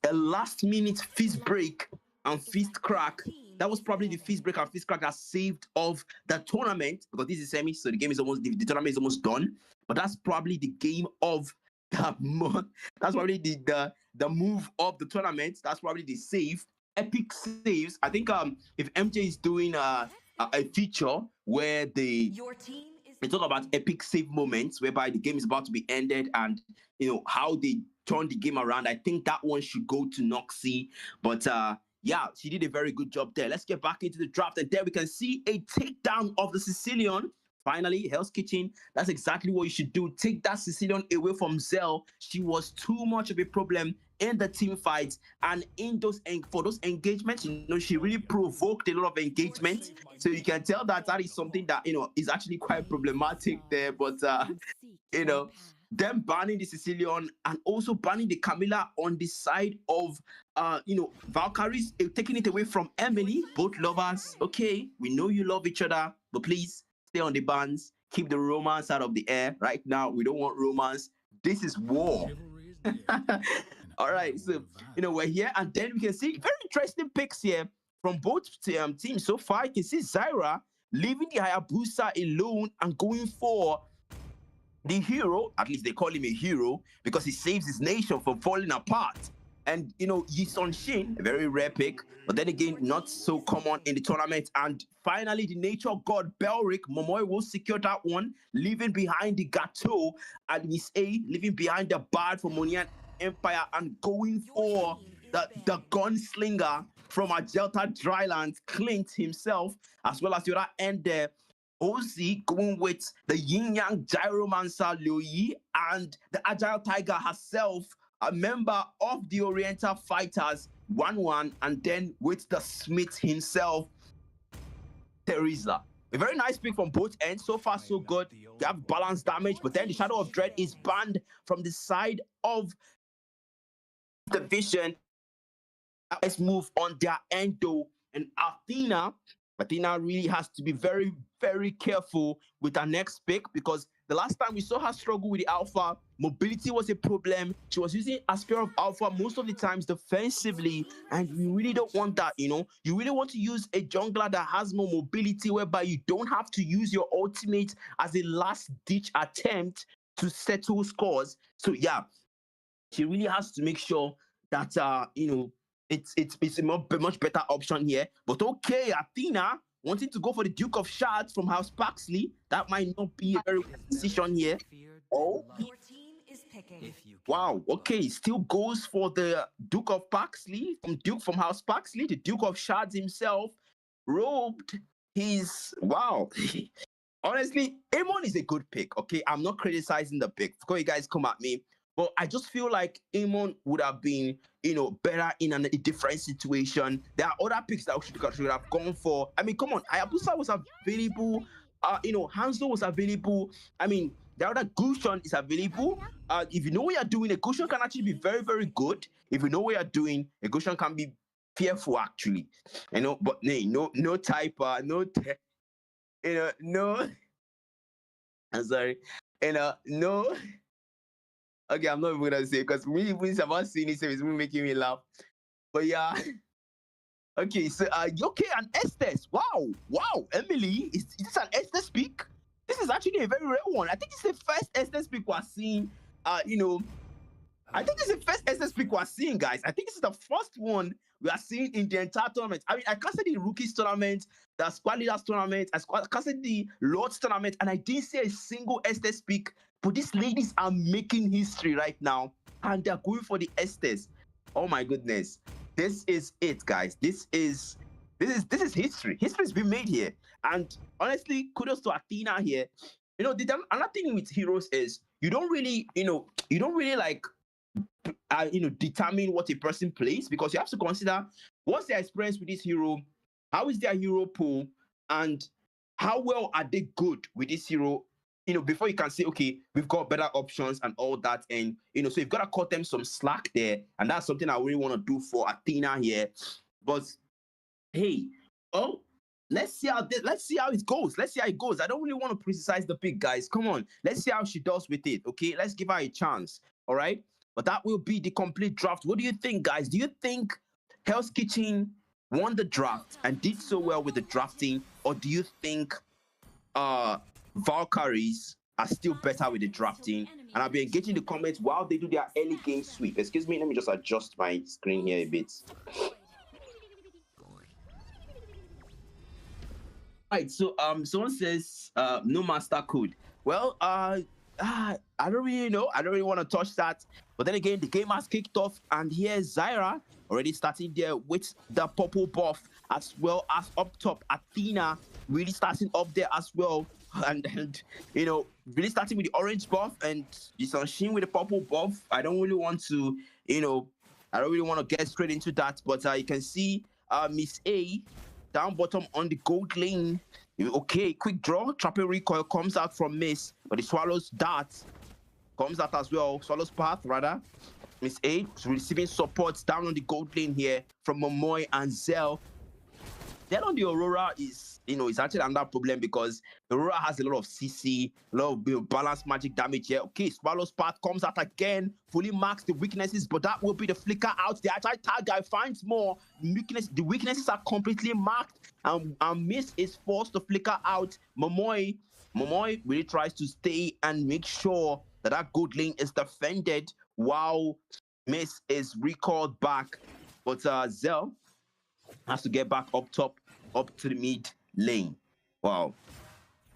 A last minute fist break and fist crack. That was probably the fist break and fist crack that saved off the tournament, because this is semi, so the game is almost the tournament is almost done. But that's probably the game of the month. That's probably the move of the tournament. That's probably the save. Epic saves. I think if MJ is doing a feature where they talk about epic save moments whereby the game is about to be ended, and how they turn the game around. I think that one should go to Noxy. But yeah, she did a very good job there. Let's get back into the draft, and there we can see a takedown of the Sicilian. Finally, Hell's Kitchen. That's exactly what you should do. Take that Sicilian away from Zell. She was too much of a problem in the team fights, and in for those engagements, she really provoked a lot of engagement. So you can tell that that is something that is actually quite problematic there. But them banning the Sicilian and also banning the Camilla on the side of Valkyries, taking it away from Emily. Both lovers, okay, we know you love each other, but please stay on the bans, keep the romance out of the air. Right now, we don't want romance. This is war. All right, so we're here, and then we can see very interesting picks here from both teams so far. You can see Zyra leaving the Hayabusa alone and going for the hero. At least they call him a hero because he saves his nation from falling apart. And Yi Sun Shin, a very rare pick, but then again, not so common in the tournament. And finally, the nature god Belric, Momoy will secure that one, leaving behind the Gato and Miss A, leaving behind the Bard for Monian Empire, and going for the gunslinger from Ajelta Drylands, Clint himself, as well as the other end there. OC going with the Yin Yang Gyromancer Liu Yi and the Agile Tiger herself, a member of the Oriental Fighters, 1-1, and then with the Smith himself, Teresa. A very nice pick from both ends. So far, so good. You have balanced damage, but then the Shadow of Dread is banned from the side of the Vision. Let's move on their end though. And Athena really has to be very, very careful with her next pick, because the last time we saw her struggle with the Alpha, mobility was a problem. She was using a Spear of Alpha most of the times defensively, and we really don't want that, You really want to use a jungler that has more mobility, whereby you don't have to use your ultimate as a last-ditch attempt to settle scores. So yeah, she really has to make sure that it's a much better option here. But okay, Athena wanting to go for the Duke of Shards from House Paxley, that might not be a very good decision here. Oh, wow. Okay, still goes for the Duke of Paxley from House Paxley. The Duke of Shards himself robed his Honestly, Amon is a good pick. Okay, I'm not criticizing the pick before you guys come at me. But I just feel like Amon would have been, better in a different situation. There are other picks that should have gone for. I mean, come on, Hayabusa was available. Hanzo was available. I mean, the other Gushon is available. If you know what you're doing, a Gushon can actually be very, very good. If you know what you're doing, a Gushon can be fearful actually. But no typer, no. I'm sorry. No. Okay, I'm not even gonna say, because me when someone seeing it, it's making me laugh. But yeah. Okay, so okay, an Estes. Wow, Emily, is this an Estes pick? This is actually a very rare one. I think it's the first Estes pick we're seeing. I think it's the first Estes pick we're seeing, guys. I think this is the first one we are seeing in the entire tournament. I mean, I can't say the rookies tournament, the squad leaders tournament, I can't say the Lords tournament, and I didn't see a single Estes pick. But these ladies are making history right now, and they're going for the Estes. Oh my goodness. This is it, guys. This is history. History's been made here. And honestly, kudos to Athena here. Another thing with heroes is you don't really like determine what a person plays, because you have to consider what's their experience with this hero, how is their hero pool, and how well are they good with this hero? Before you can say, okay, we've got better options and all that, and so you've got to cut them some slack there, and that's something I really want to do for Athena here. But hey, oh, let's see how it goes. Let's see how it goes. I don't really want to criticize the big guys. Come on, let's see how she does with it. Okay, let's give her a chance. All right, but that will be the complete draft. What do you think, guys? Do you think Hell's Kitchen won the draft and did so well with the drafting, or do you think Valkyries are still better with the drafting? And I'll be engaging the comments while they do their early game sweep. Excuse me, let me just adjust my screen here a bit. Right, so someone says no master code. Well, I don't really know. I don't really want to touch that. But then again, the game has kicked off, and here's Zyra already starting there with the purple buff, as well as up top Athena really starting up there as well, and really starting with the orange buff, and Sunshin with the purple buff. I don't really want to get straight into that, but you can see Miss A down bottom on the gold lane. Okay, quick draw. Trapping recoil comes out from Miss, but the Swallow's dart comes out as well. Swallow's path, rather. Miss A receiving support down on the gold lane here from Momoy and Zell. Then on the Aurora is actually another problem, because the Aurora has a lot of CC, a lot of balanced magic damage here. Okay, Swallow's path comes out again, fully marks the weaknesses, but that will be the flicker out. The agile tag guy finds more weakness. The weaknesses are completely marked, and Miss is forced to flicker out. Momoy really tries to stay and make sure that gold lane is defended while Miss is recalled back. But Zell has to get back up top, up to the mid lane. Wow.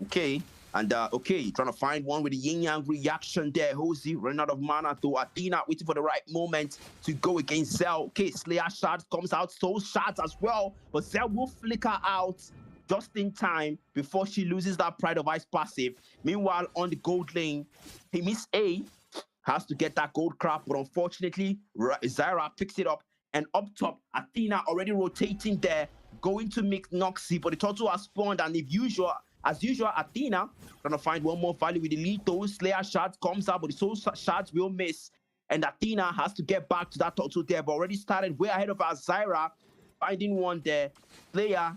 Okay. And okay, trying to find one with the yin yang reaction there. Hosey running out of mana, though. Athena waiting for the right moment to go against Zell. Okay, Slayer Shards comes out, Soul Shards as well, but Zell will flicker out just in time before she loses that Pride of Ice passive. Meanwhile, on the gold lane, Miss A has to get that gold crab, but unfortunately, Zyra picks it up. And up top, Athena already rotating there, going to make Noxy, but the turtle has spawned, and as usual, Athena trying to find one more value with the lethal. Slayer Shards comes out, but the Soul Shards will miss, and Athena has to get back to that turtle there, but already started way ahead of our Zyra, finding one there. Slayer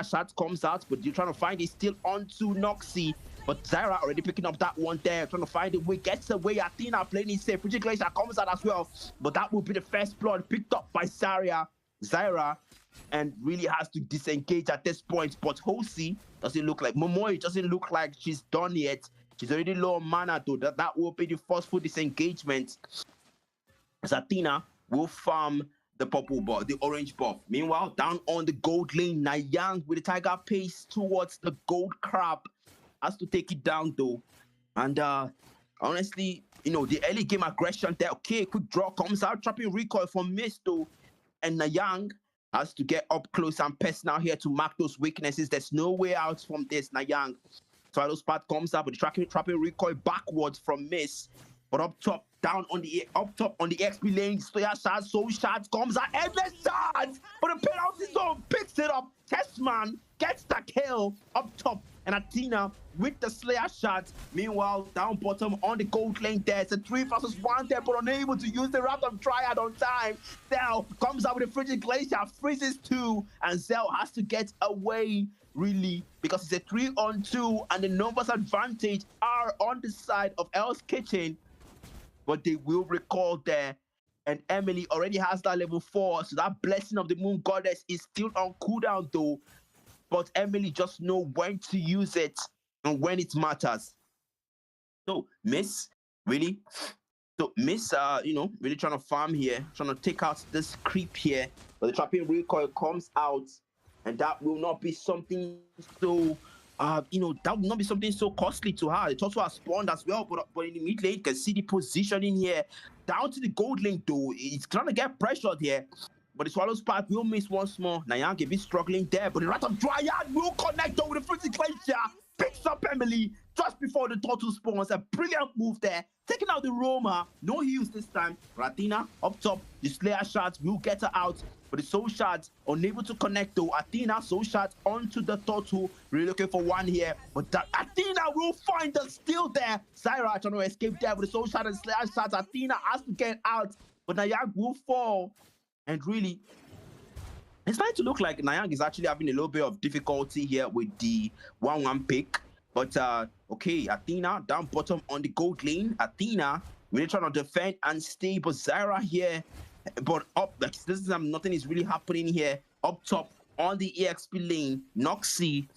Shards comes out, but you're trying to find it still onto Noxy. But Zyra already picking up that one there, trying to find a way, gets away. Athena playing it safe. Pretty Glacier comes out as well, but that will be the first blood picked up by Zyra, and really has to disengage at this point. But Hosey doesn't look like, Momoy doesn't look like she's done yet. She's already low on mana, though. That will be the forceful disengagement, as Athena will farm the purple buff, the orange buff. Meanwhile, down on the gold lane, Nayang with the tiger pace towards the gold crab. Has to take it down though, and honestly, the early game aggression there. Okay, quick draw comes out, trapping recoil from Misto, and Nayang has to get up close and personal here to mark those weaknesses. There's no way out from this. Nayang, Swallow's path comes out, but the trapping recoil backwards from Miss, but up top on the XP lane, Soul Shards comes out, endless shards, but the penalty zone picks it up. Testman gets the kill up top, and Athena with the Slayer Shards. Meanwhile, down bottom on the gold lane, there's a 3 versus 1 there, but unable to use the Wrath of Triad on time. Zell comes out with a Frigid Glacier, freezes 2, and Zell has to get away, really, because it's a 3-on-2, and the numbers advantage are on the side of Hell's Kitchen, but they will recall there. And Emily already has that level 4, so that Blessing of the Moon Goddess is still on cooldown though. But Emily just know when to use it and when it matters. So Miss, really trying to farm here, trying to take out this creep here. But the trapping recoil comes out, and that will not be something so that would not be something so costly to her. It also has spawned as well, but in the mid lane, you can see the positioning here. Down to the gold lane though, it's trying to get pressured here. But the Swallow's path will miss once more. Nayang a bit struggling there, but the Wrath of Dryad will connect though with the Frigid Glacier. Picks up Emily just before before the turtle spawns. A brilliant move there. Taking out the Roma. No heals this time. Athena up top. The Slayer shards will get her out. But the Soul Shards unable to connect though. Athena, Soul Shards onto the turtle. Really looking for one here. But that Athena will find the steal there. Zyra trying to escape there with the Soul Shard and Slayer Shards. Athena has to get out. But Nayang will fall. And really, it's starting to look like Nayang is actually having a little bit of difficulty here with the 1-1 pick. But okay, Athena down bottom on the gold lane. Athena really trying to defend and stay. But Zyra here, but up, like this is nothing is really happening here. Up top on the EXP lane, Noxy.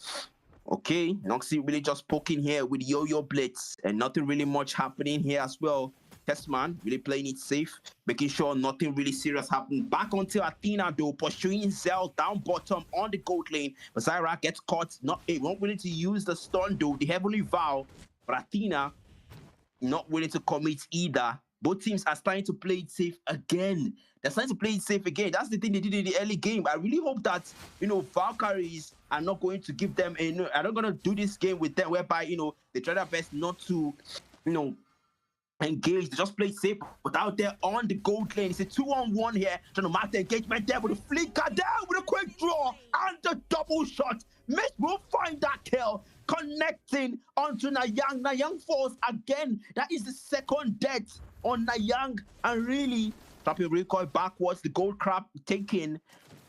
Okay, Noxy really just poking here with Yo-Yo Blitz, and nothing really much happening here as well. Testman really playing it safe, making sure nothing really serious happened. Back onto Athena though, pursuing Zell down bottom on the gold lane. But Zyra gets caught, not willing to use the stun though, the Heavenly Vow. But Athena not willing to commit either. Both teams are starting to play it safe again. They're starting to play it safe again. That's the thing they did in the early game. I really hope that, Valkyries are not going to give them are not going to do this game with them whereby, they try their best not to, engage. They just play it safe. But out there on the gold lane, it's a 2-on-1 here. Trying to mark the engagement there with a flicker down with a quick draw and the double shot. Miss will find that kill. Connecting onto Nayang. Nayang falls again. That is the second death on Nayang. And really, trapping recoil backwards. The gold crab taken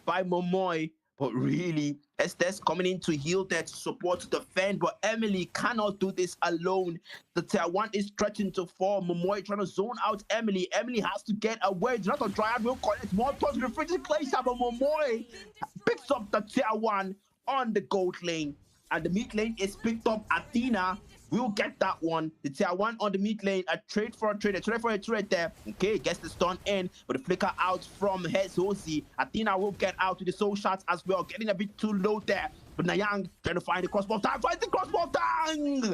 by Momoy. But really, Estes coming in to heal there to support, to defend. But Emily cannot do this alone. The tier 1 is threatening to fall. Momoy trying to zone out Emily. Emily has to get away. Not a Dryad will collect more towards the free play shot. But Momoy picks up the tier 1 on the gold lane. And the mid lane is picked up. Athena will get that one. The tier 1 on the mid lane. A trade for a trade. A trade for a trade there. Okay, gets the stun in. But the flicker out from Hezosi. Athena will get out with the soul shots as well. Getting a bit too low there. But Nayang trying to find the crossbow tang. Finds the crossbow tang!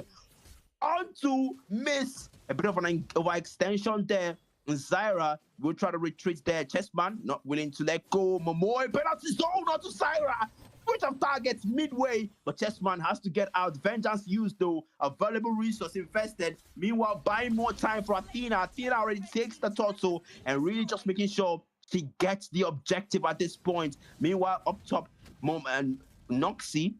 Onto Miss. A bit of an overextension there. And Zyra will try to retreat there. Chessman not willing to let go. Momoy penalty zone onto Zyra. Switch of targets midway, but Chessman has to get out. Vengeance used though, available resource invested. Meanwhile, buying more time for Athena. Athena already takes the turtle and really just making sure she gets the objective at this point. Meanwhile, up top, Mom and Noxy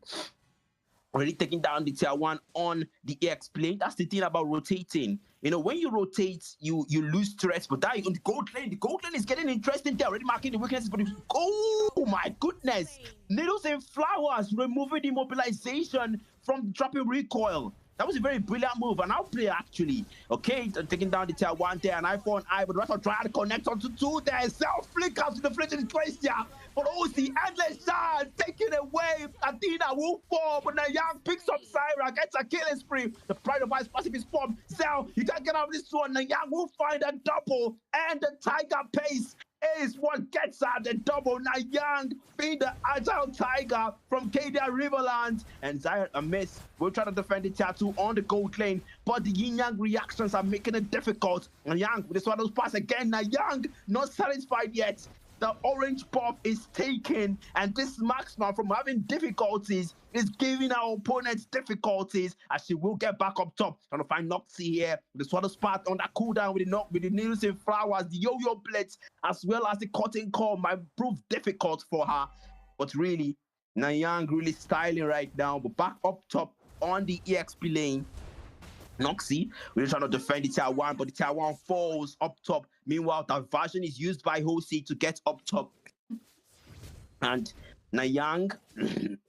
already taking down the tier 1 on the EX plane. That's the thing about rotating. When you rotate, you lose threats, but that on the gold lane is getting interesting. They're already marking the weaknesses, but oh my goodness! Needles and flowers removing the mobilization from the trapping recoil. That was a very brilliant move, an outplay actually. Okay, taking down the tier 1 there, an eye for an eye, but the rest are trying to connect onto 2 there. Self flickers to the flinching Glacier. But the endless shot taken away. Athena will fall, but Nayang picks up Zyra, gets a killing spree. The pride of Ice passive is formed. Cell, you can't get out of this one. Nayang will find a double, and the Tiger pace is what gets out the double. Nayang being the agile tiger from Cadia Riverlands, and Zyra a miss. We'll try to defend the tattoo on the gold lane, but the yin yang reactions are making it difficult. Nayang with the Swallow's pass again. Nayang not satisfied yet. The orange buff is taken, and this marksman from having difficulties is giving our opponents difficulties, as she will get back up top. Trying to find Noxy here. The Swallow spot on that cooldown with the needles and flowers, the yo-yo blitz, as well as the cutting call might prove difficult for her. But really, Nayang really styling right now. But back up top on the EXP lane, Noxy really trying to defend the tier 1, but the tier 1 falls up top. Meanwhile, that version is used by Hosi to get up top. And Nayang,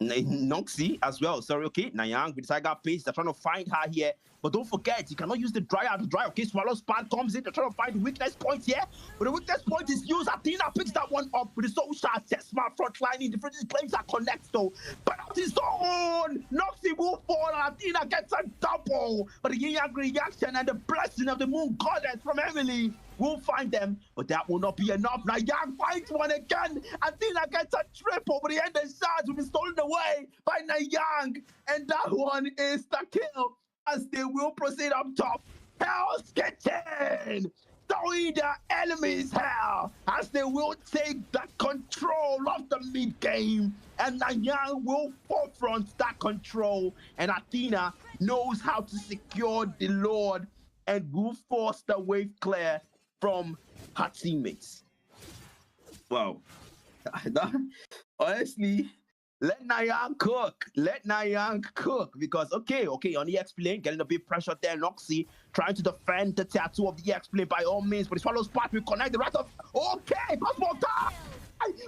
Noxy as well. Sorry, okay. Nayang with Tiger Pace. They're trying to find her here. But don't forget, you cannot use the Dryad to dry. Okay, Swallow Span comes in. They're trying to find the weakness point here. But the weakness point is used. Athena picks that one up with the Soul Shard. Testman front lining. The British claims are connect though. But out his own. Noxy will fall and Athena gets a double. But the yin yang reaction and the blessing of the moon goddess from Emily will find them. But that will not be enough. Now Yang finds one again. Athena gets a triple, but the end of the shards will be stolen away by Nayang. And that one is the kill, as they will proceed up top. Hell's Kitchen destroy their enemies here as they will take the control of the mid game. And Nanyang will forefront that control. And Athena knows how to secure the Lord and will force the wave clear from her teammates. Wow. Honestly, let Nanyang cook. Let Nanyang cook. Because, okay, on the X-Plane, getting a bit pressure there. Noxie trying to defend the tier 2 of the X-Plane by all means. But the Swallow's part will connect the rest of... Okay, possible time!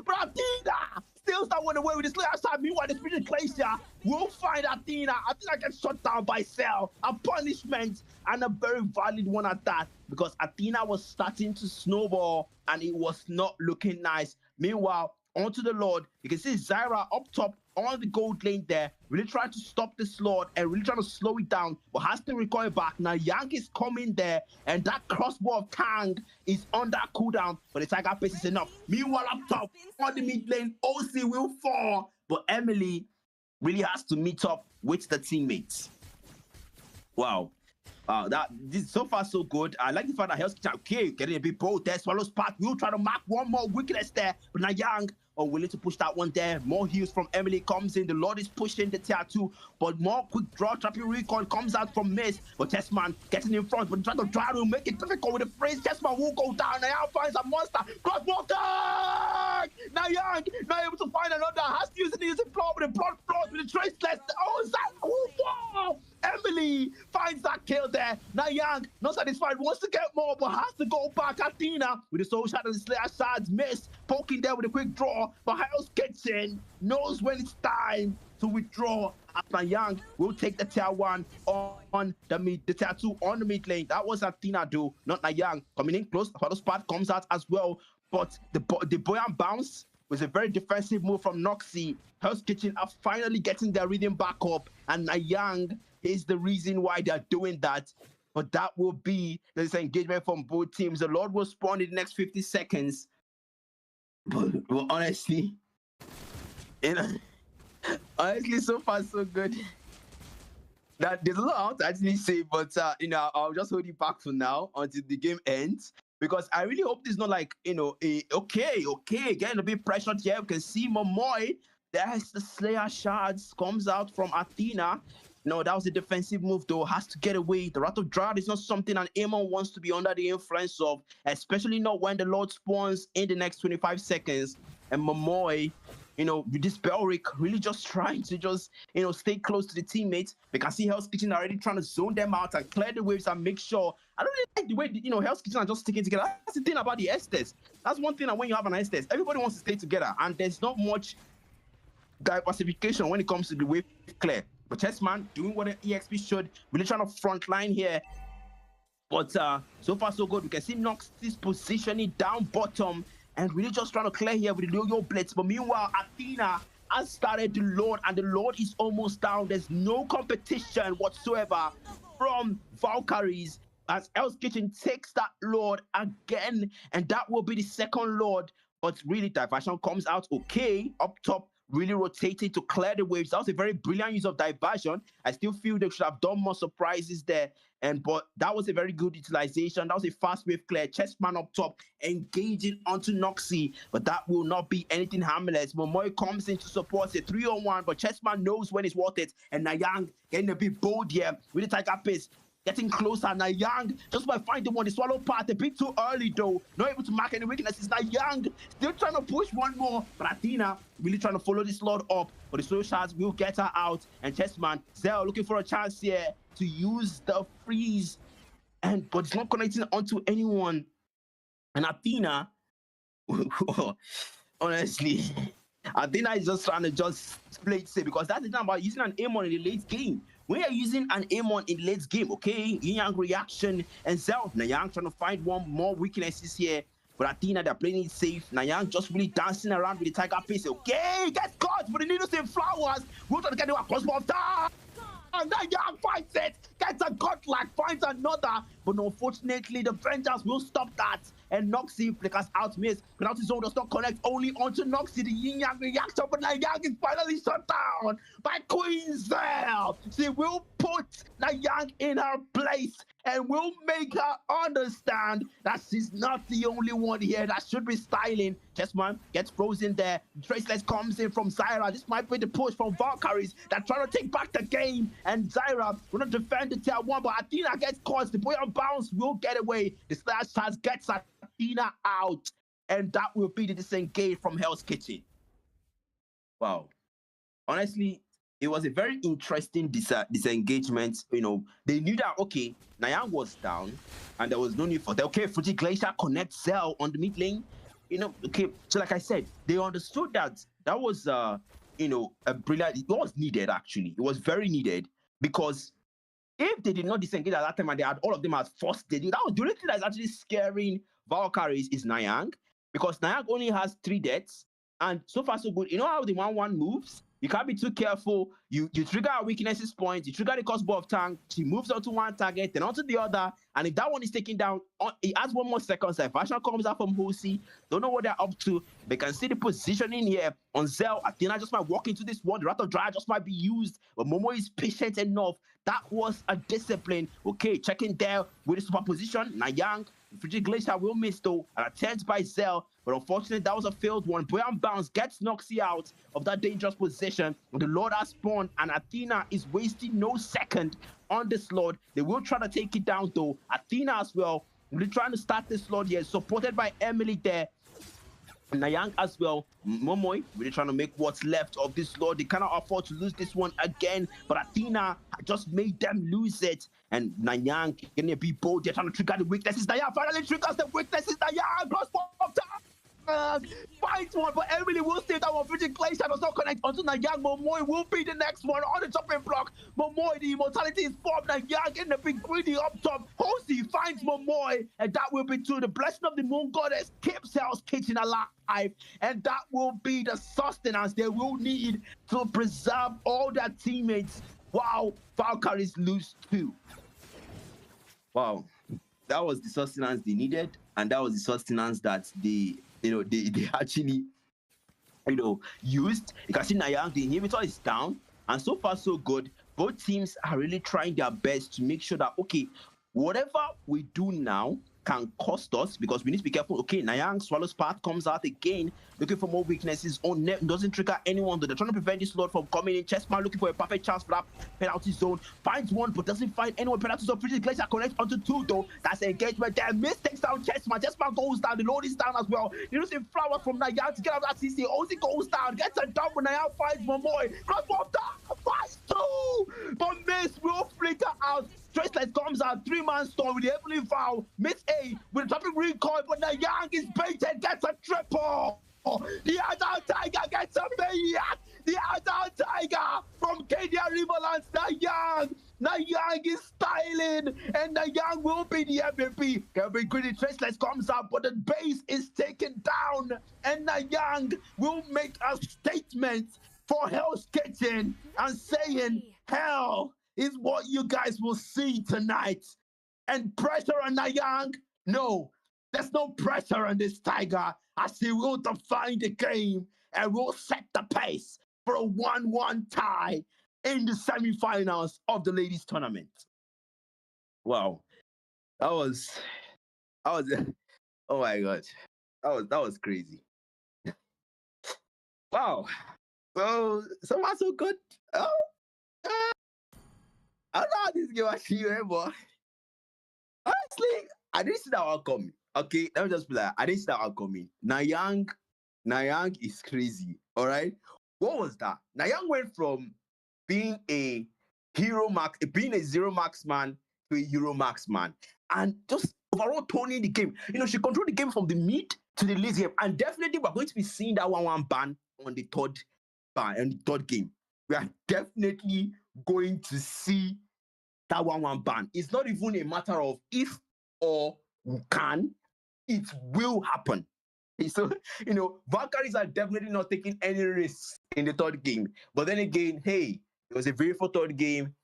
But Athena still start running away with this layer side. Meanwhile, the Spirit Glacier will find Athena. Athena gets shut down by Cell. A punishment, and a very valid one at that. Because Athena was starting to snowball, and it was not looking nice. Meanwhile, onto the Lord, you can see Zyra up top on the gold lane there, really trying to stop this Lord and really trying to slow it down, but has to recoil back. Now Yang is coming there, and that crossbow of Kang is under cooldown, but the Tiger pace is enough. Meanwhile, up top on the mid lane, OC will fall, but Emily really has to meet up with the teammates. Wow. This so far so good. I like the fact that Hell's Kitchen, okay, getting a bit bold there. Swallow's Path will try to mark one more weakness there, but now Yang are willing to push that one there. More heals from Emily comes in. The Lord is pushing the tier 2, but more quick draw, trapping recoil comes out from Miss. But Testman getting in front, but trying to try to make it difficult with the phrase. Testman will go down. Now finds a monster. Crossbow tag! Now Yang not able to find another. Has to use it using blood, but the blood flows with the traceless. Oh, wow! Emily finds that kill there. Now Yang, not satisfied, wants to get more, but has to go back. Athena with the soul shot and the Slayer shards Miss poking there with a quick draw, but Hell's Kitchen knows when it's time to withdraw. After Yang will take the tier 1 on the tier 2 on the mid lane. That was Athena do, not Nanyang. Coming in close, the spot comes out as well, but the buoyant bounce was a very defensive move from Noxie. Hell's Kitchen are finally getting their rhythm back up, and Nanyang is the reason why they're doing that. But that will be this engagement from both teams. The Lord will spawn in the next 50 seconds. But honestly, honestly, so far so good. That there's a lot I want to actually say, but I'll just hold it back for now until the game ends. Because I really hope this is not like, okay, getting a bit pressured here. We can see Momoy. There's the Slayer shards comes out from Athena. No, that was a defensive move, though. Has to get away. The Wrath of Drought is not something an Amon wants to be under the influence of, especially not when the Lord spawns in the next 25 seconds. And Momoy, with this Belric, really just trying to stay close to the teammates. We can see Hell's Kitchen already trying to zone them out and clear the waves and make sure. I don't really like the way, Hell's Kitchen are just sticking together. That's the thing about the Estes. That's one thing that when you have an Estes, everybody wants to stay together, and there's not much diversification when it comes to the wave clear. But Chessman doing what an EXP should, really trying to front line here. But so far so good. We can see Noxie's positioning down bottom and really just trying to clear here with the Yo-Yo Blitz. But meanwhile, Athena has started the Lord, and the Lord is almost down. There's no competition whatsoever from Valkyries as Hell's Kitchen takes that Lord again, and that will be the second Lord. But really, diversion comes out okay up top, really rotating to clear the waves. That was a very brilliant use of diversion. I still feel they should have done more surprises there, but that was a very good utilization. That was a fast wave clear. Chessman up top engaging onto Noxie, but that will not be anything harmless. Momoy comes in to support a 3-on-1, but Chessman knows when it's worth it, and Nanyang getting a bit bold here with the Tiger Pace. Getting closer. Nanyang just by finding one, the Swallow Path a bit too early though. Not able to mark any weaknesses. Nanyang still trying to push one more, but Athena really trying to follow this Lord up. But the Soul Shards will get her out. And Chessman, Zell looking for a chance here to use the freeze, but it's not connecting onto anyone. And Athena, honestly, Athena is just trying to play it safe, because that's the thing about using an Amon in the late game. When you're using an Amon in the late game, okay, Yin-Yang reaction and Zell, Nanyang trying to find one more weaknesses here. But Athena, they're playing it safe. Nanyang just really dancing around with the Tiger Pace. Okay, gets caught for the needles and flowers. We're trying to get to a crossbow of time. And Nanyang fights it. gets a godlike, finds another, but unfortunately, the Vengeance will stop that. And Noxie flickers out miss. Penalty zone does not connect only onto Noxie. The Yin Yang reacts up, but Nayang is finally shut down by Queen Zell. She will put Nayang in her place and will make her understand that she's not the only one here that should be styling. Chessman gets frozen there. Traceless comes in from Zyra. This might be the push from Valkyries that trying to take back the game. And Zyra will not defend the tier 1, but Athena gets caught. The boy on bounce will get away. The slash chance gets Athena out. And that will be the disengage from Hell's Kitchen. Wow. Honestly, it was a very interesting disengagement. You know, they knew that, okay, Nayang was down and there was no need for that. Okay, Fuji Glacier connects Cell on the mid lane. You know, okay, so like I said, they understood that that was, you know, a brilliant, it was needed actually. It was very needed because if they did not disengage at that time and they had all of them as forced, that was the only thing that's actually scaring Valkyries is Nayang, because Nayang only has 3 deaths and so far so good. You know how the 1-1 moves? You can't be too careful. You trigger a weaknesses point, you trigger the crossbow of tank, she moves onto one target, then onto the other, and if that one is taken down, it adds 1 more second. So if Fashion comes out from Hosi, don't know what they're up to. They can see the positioning here on Zell. Athena just might walk into this one. The Wrath of Dryad just might be used, but Momo is patient enough. That was a discipline. Okay, checking there with the superposition. Nayang, Frigid Glacier will miss though, an attempt by Zell, but unfortunately that was a failed one. Brian Bounce gets Noxie out of that dangerous position. The Lord has spawned, and Athena is wasting no second on this Lord. They will try to take it down though. Athena as well, really trying to start this Lord here, supported by Emily there. Nayang as well. Momoy really trying to make what's left of this Lord. They cannot afford to lose this one again, but Athena just made them lose it. And Nayang can be bold. They're trying to trigger the weaknesses. Nayang finally triggers the weaknesses. Nayang cross finds one, but Emily will stay that one. Frigid Glacier does not connect onto Nayang. Momoy will be the next one on the chopping block. Momoy, the immortality is formed. Nayang in the big greedy up top. Hosi finds Momoy, and that will be to the blessing of the Moon Goddess keeps Hell's Kitchen alive, and that will be the sustenance they will need to preserve all their teammates while Valkyries lose 2. Wow, that was the sustenance they needed, and that was the sustenance that they actually, used. You can see Nayang, the inhibitor is down, and so far so good. Both teams are really trying their best to make sure that, okay, whatever we do now can cost us, because we need to be careful. Okay, Nayang Swallow's Path comes out again, looking for more weaknesses. On net doesn't trigger anyone, though. They're trying to prevent this Lord from coming in. Chessman looking for a perfect chance for that penalty zone. Finds one, but doesn't find anyone. Penalty zone. Frigid Glacier connects onto 2, though. That's an engagement there. Mistakes down Chessman. Chessman goes down. The Lord is down as well. You're losing flowers from Nayang to get out of that CC. Ozzy goes down. Gets a double. Nayang finds Momoy. Crossbow down. Finds 2. But Miss will flicker out. Traceless comes out, 3-man storm with the Heavenly Vow. Miss A with a topic recoil, but Nayang is baited, gets a triple. The Agile Tiger gets a maniac. The Agile Tiger from Kenya Riverlands. Nayang is styling, and Nayang will be the MVP. Every greedy Traceless comes out, but the base is taken down, and Nayang will make a statement for Hell's Kitchen and saying, hell is what you guys will see tonight. And pressure on Nayang? No, there's no pressure on this Tiger, as he will define the game and will set the pace for a 1-1 tie in the semi-finals of the ladies tournament. Wow, that was oh my god, that was crazy. Wow, so far so good. I don't know how this game actually went, but honestly, I didn't see that one coming. Okay, let me just be like, I didn't see that one coming. Nayang is crazy. All right, what was that? Nayang went from being a zero max man to a Euro max man, and just overall toning the game. She controlled the game from the mid to the late game, and definitely we're going to be seeing that 1-1 ban on the third game. We are definitely going to see that 1-1 ban. It's not even a matter of if or can, it will happen. So, Valkyries are definitely not taking any risks in the third game. But then again, hey, it was a very for third game.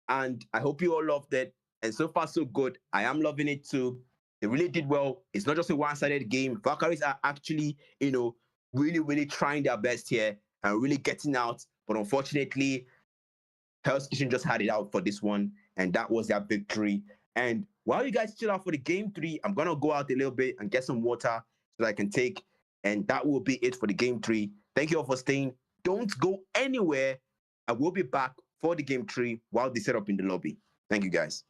and I hope you all loved it. And so far, so good. I am loving it too. They really did well. It's not just a one-sided game. Valkyries are actually, really, really trying their best here and really getting out. But unfortunately, Hell's Kitchen just had it out for this one, and that was their victory. And while you guys chill out for the game 3, I'm gonna go out a little bit and get some water so that I can take. And that will be it for the game 3. Thank you all for staying. Don't go anywhere. I will be back for the game 3 while they set up in the lobby. Thank you guys.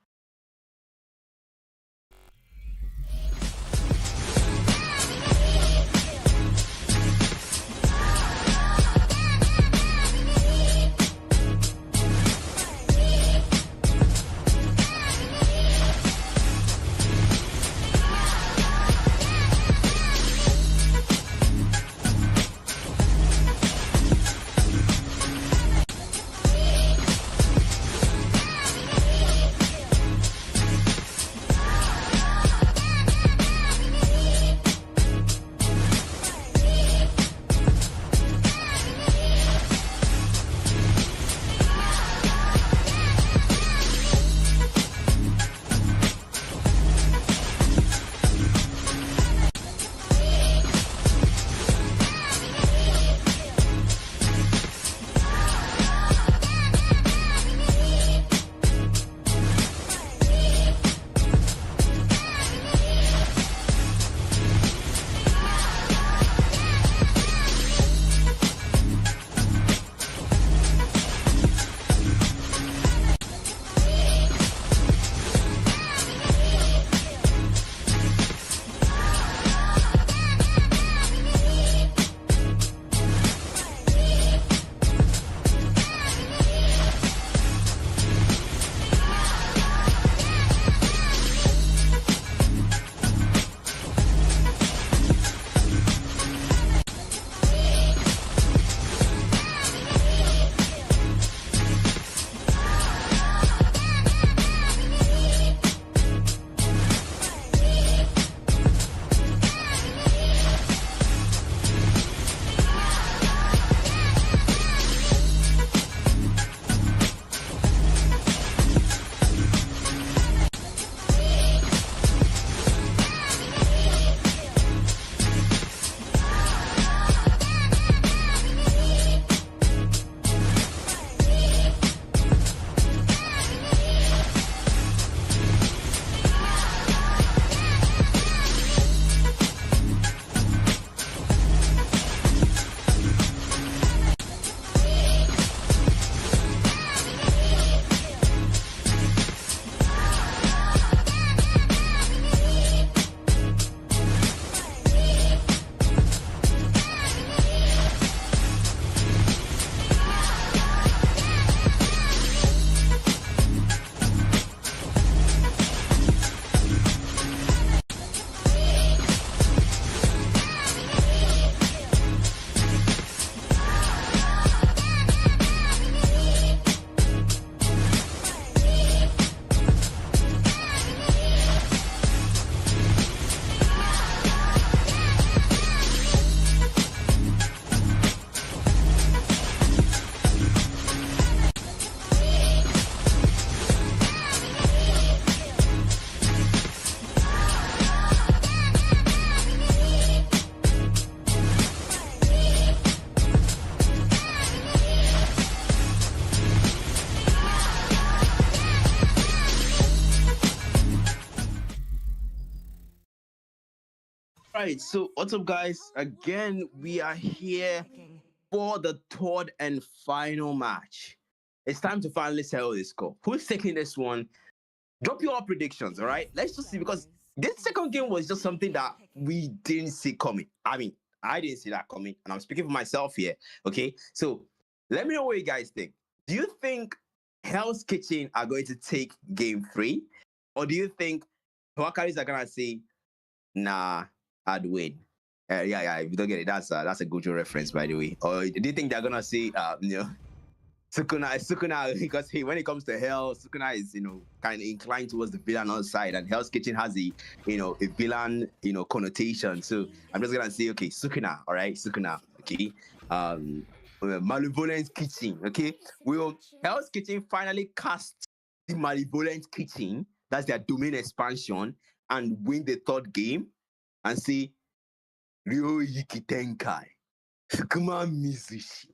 Right, so what's up, guys? Again, we are here for the third and final match. It's time to finally settle this score. Who's taking this one? Drop your predictions, all right? Let's just see, because this second game was just something that we didn't see coming. I mean, I didn't see that coming, and I'm speaking for myself here, okay? So let me know what you guys think. Do you think Hell's Kitchen are going to take game 3? Or do you think Valkyries are going to say, nah, I'd win? Yeah, if you don't get it, that's a Gojo reference, by the way. Or do you think they're gonna say, Sukuna, because when it comes to Hell, Sukuna is, kind of inclined towards the villain side, and Hell's Kitchen has a villain, connotation. So I'm just gonna say, okay, Sukuna, all right, Sukuna, okay. Malevolent Kitchen, okay. Will Hell's Kitchen finally cast the Malevolent Kitchen, that's their domain expansion, and win the third game and say, Ryo Yiki Tenkai, Sukuma Mizushi?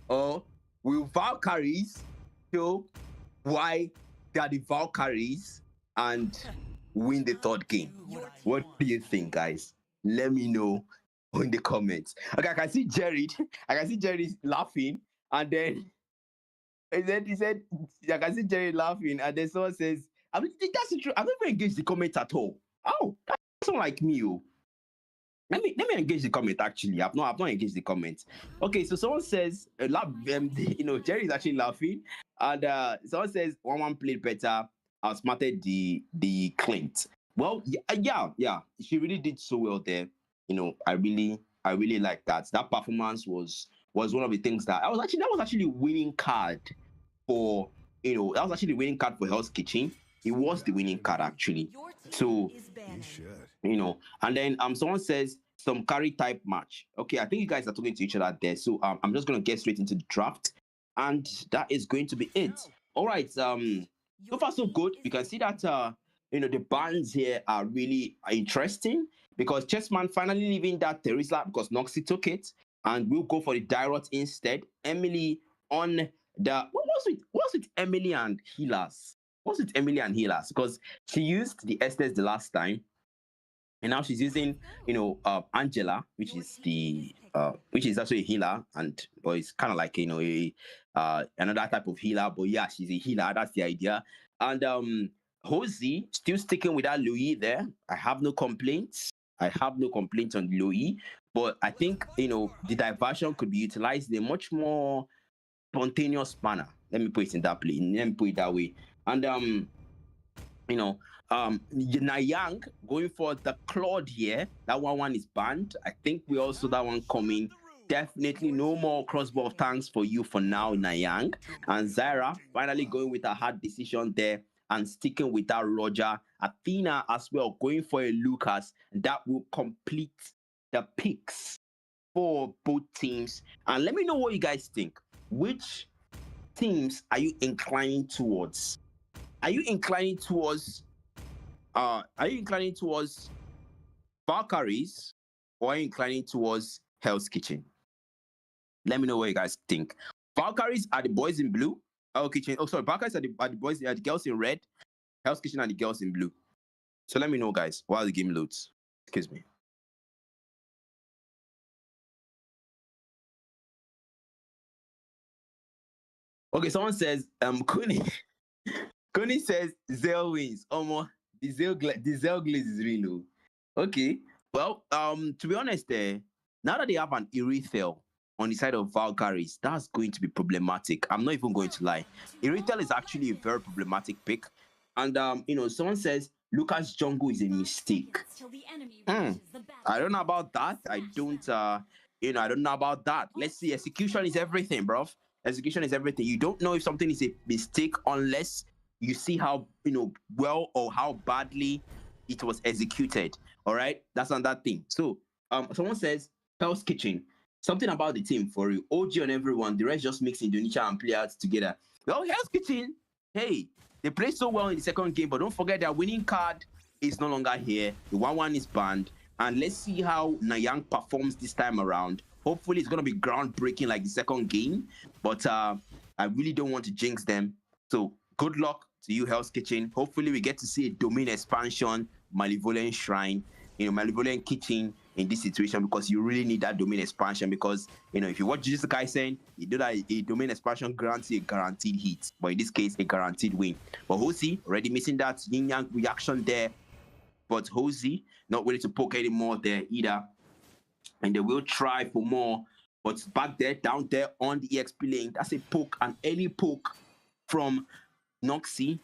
Or will Valkyries show why they are the Valkyries and win the third game? What do you think, guys? Let me know in the comments. Okay, I can see Jerry laughing, and then he said, I can see Jerry laughing, and then someone says, I mean, that's true. I've never engaged the comment at all. Oh, that's not like me. Oh. Let me engage the comment. Actually, I've not engaged the comment. Okay, so someone says, Jerry is actually laughing, and someone says 1-1 played better, outsmarted the Clint. Well, yeah, she really did so well there. I really like that. That performance was one of the things that was actually winning card for that was actually the winning card for Hell's Kitchen. It was the winning card actually. So and then someone says some carry type match. Okay, I think you guys are talking to each other there. So I'm just gonna get straight into the draft, and that is going to be it. All right. So far so good. You can see that the bands here are really interesting because Chessman finally leaving that Teresa because Noxy took it, and we'll go for the Dirot instead. Emily on the what's with Emily and Healers? What's with Emily and Healers? Because she used the Estes the last time, and now she's using Angela, which is also a healer, but it's kind of like another type of healer. But yeah, she's a healer. That's the idea. And Hosey still sticking with that Louis there. I have no complaints. On Louis, but I think the diversion could be utilized in a much more spontaneous manner. Let me put it that way. And Nayang going for the Claude here. That one is banned. I think we also that one coming. Definitely no more crossbow of tanks for you for now, Nayang. And Zyra finally going with a hard decision there and sticking with that Roger. Athena as well going for a Lucas. That will complete the picks for both teams. And let me know what you guys think. Which teams are you inclining towards? Are you inclining towards Valkyries, or are you inclining towards Hell's Kitchen? Let me know what you guys think. Valkyries are the boys in blue. Valkyries are the boys, the girls in red. Hell's Kitchen are the girls in blue. So let me know, guys, while the game loads. Excuse me. Okay, someone says, Kuni says Zell wins. The Zell glaze is real low. Okay. Well, to be honest, now that they have an Irithel on the side of Valkyries, that's going to be problematic. I'm not even going to lie. Irithel is actually a very problematic pick. And someone says Lucas Jungle is a mistake. I don't know about that. I don't know about that. Let's see. Execution is everything, bro. Execution is everything. You don't know if something is a mistake unless you see how well or how badly it was executed. All right, that's another thing. So someone says Hell's Kitchen, something about the team for you, OG on everyone, the rest just mix Indonesia and players together. Well, Hell's Kitchen, hey, they played so well in the second game, but don't forget their winning card is no longer here. The 1-1 is banned, and let's see how Nayang performs this time around. Hopefully it's going to be groundbreaking like the second game, but I really don't want to jinx them. So good luck to you, Hell's Kitchen. Hopefully we get to see a domain expansion, Malevolent Shrine, Malevolent Kitchen in this situation, because you really need that domain expansion. Because if you watch Jujutsu Kaisen, you do that a domain expansion grants you a guaranteed hit, but in this case a guaranteed win. But Hosey already missing that yin yang reaction there, but Hosey not willing to poke anymore there either, and they will try for more. But back there, down there on the EXP lane, that's a poke, an early poke from Noxy.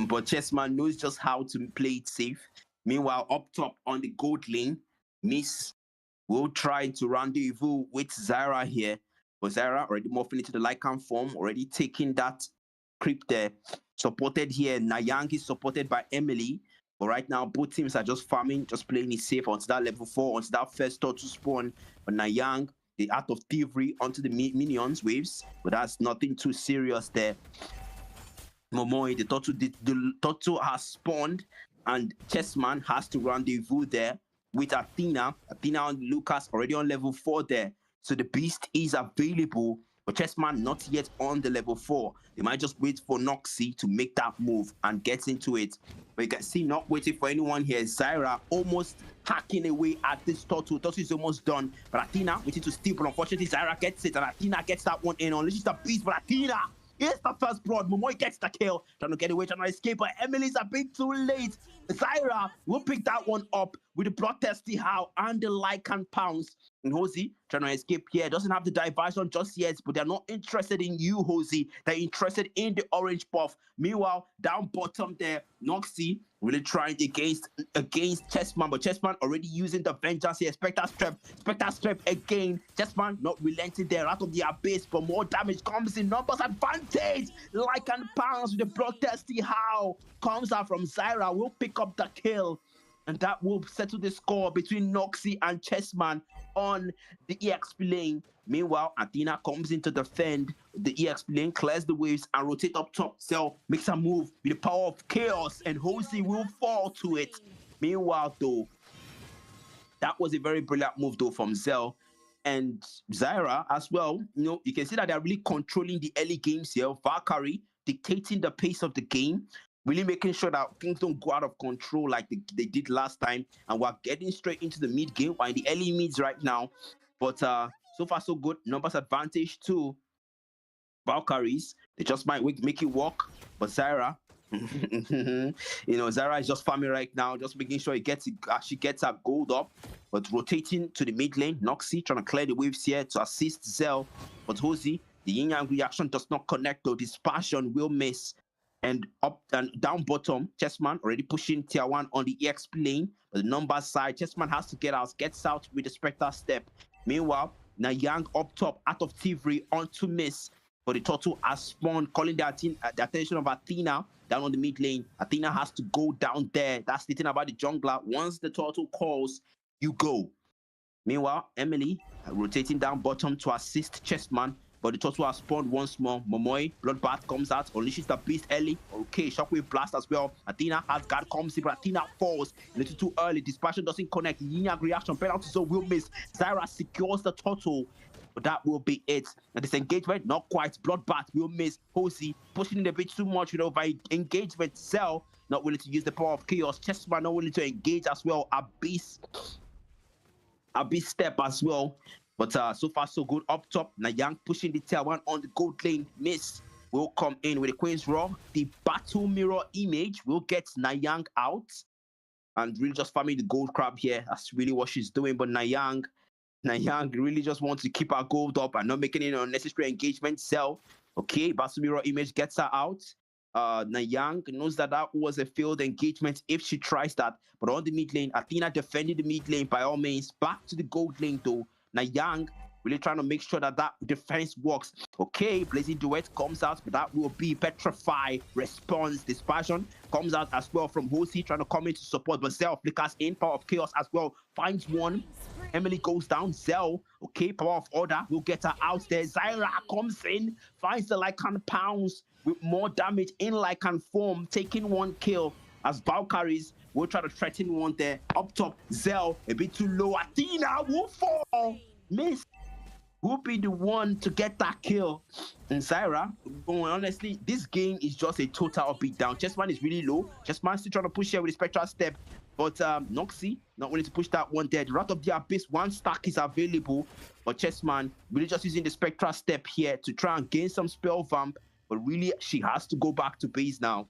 But Chessman knows just how to play it safe. Meanwhile, up top on the gold lane, Miss will try to rendezvous with Zyra here. But Zyra already morphing into the Lycan form, already taking that creep there. Supported here, Nayang is supported by Emily. But right now, both teams are just farming, just playing it safe onto that level 4, onto that first turtle spawn. But Nayang, the art of thievery onto the minions waves. But that's nothing too serious there. Momoy, the turtle has spawned, and Chessman has to rendezvous there with Athena. Athena and Lucas already on level 4 there. So the beast is available, but Chessman not yet on the level 4. They might just wait for Noxy to make that move and get into it. But you can see, not waiting for anyone here. Zyra almost hacking away at this turtle. Turtle is almost done. But Athena waiting to steal, but unfortunately Zyra gets it, and Athena gets that one in. Unleashes the beast, but Athena is the first blood. Momoy gets the kill. Trying to get away, trying to escape, but Emily's a bit too late. Zyra will pick that one up with the bloodthirsty How and the Lycan Pounce. And Hosey trying to escape here. Doesn't have the diversion just yet, but they're not interested in you, Hosey. They're interested in the orange buff. Meanwhile, down bottom there, Noxy really trying against Chessman, but Chessman already using the vengeance here. Spectre Strep again. Chessman not relenting there out of the abyss, but more damage comes in. Numbers advantage. Lycan Pounce with the bloodthirsty How comes out from Zyra. Will pick up the kill, and that will settle the score between Noxy and Chessman on the EXP lane. Meanwhile, Athena comes in to defend the EXP lane, clears the waves, and rotate up top. Cell makes a move with the power of chaos, and Hosey will fall to it. Meanwhile, though, that was a very brilliant move, though, from Zell. And Zyra as well, you can see that they're really controlling the early games here. Valkyrie dictating the pace of the game, really making sure that things don't go out of control like they did last time. And we're getting straight into the mid game. We're in the early mids right now. But so far, so good. Numbers advantage to Valkyries. They just might make it work. But Zyra, Zyra is just farming right now, just making sure she gets her gold up. But rotating to the mid lane, Noxy trying to clear the waves here to assist Zell. But Hosey, the yin yang reaction does not connect, though. Dispersion will miss. And up and down bottom, Chessman already pushing tier 1 on the EXP lane. But the numbers side, Chessman has to gets out with the Spectre Step. Meanwhile, Nayang up top, out of Tivri onto Miss. But the turtle has spawned, calling the attention of Athena down on the mid lane. Athena has to go down there. That's the thing about the jungler. Once the turtle calls, you go. Meanwhile, Emily rotating down bottom to assist Chessman. But the turtle has spawned once more. Momoy, Bloodbath comes out, unleashes the beast early. Okay, Shockwave Blast as well. Athena has guard comes in, but Athena falls a little too early. Dispersion doesn't connect. Yin-Yang reaction, penalty zone will miss. Zyra secures the turtle, but that will be it. And this engagement, not quite. Bloodbath will miss. Hosey pushing in a bit too much with over engagement. Cell not willing to use the power of chaos. Chessman not willing to engage as well. Abyss step as well. But so far, so good. Up top, Nayang pushing the tier 1 on the gold lane. Miss will come in with the Queen's Raw. The battle mirror image will get Nayang out. And really just farming the gold crab here. That's really what she's doing. But Nayang really just wants to keep her gold up and not making any unnecessary engagement. Cell, okay, battle mirror image gets her out. Nayang knows that was a failed engagement if she tries that. But on the mid lane, Athena defending the mid lane by all means. Back to the gold lane though. Nayang really trying to make sure that defense works. Okay, Blazing Duet comes out, but that will be Petrify response. Dispersion comes out as well from Hosey trying to come in to support, but Zell flickers in, power of chaos as well, finds one. Emily goes down. Zell, okay, power of order will get her out there. Zyra comes in, finds the Lycan Pounce with more damage in Lycan form, taking one kill as Valkyries will try to threaten one there. Up top, Zell a bit too low. Athena will fall. Miss will be the one to get that kill. And Zyra, honestly, this game is just a total beatdown. Chessman is really low. Chessman still trying to push here with the Spectral Step. But Noxy not willing to push that one there. The Wrath of the Abyss, one stack is available. But Chessman really just using the Spectral Step here to try and gain some spell vamp. But really, she has to go back to base now.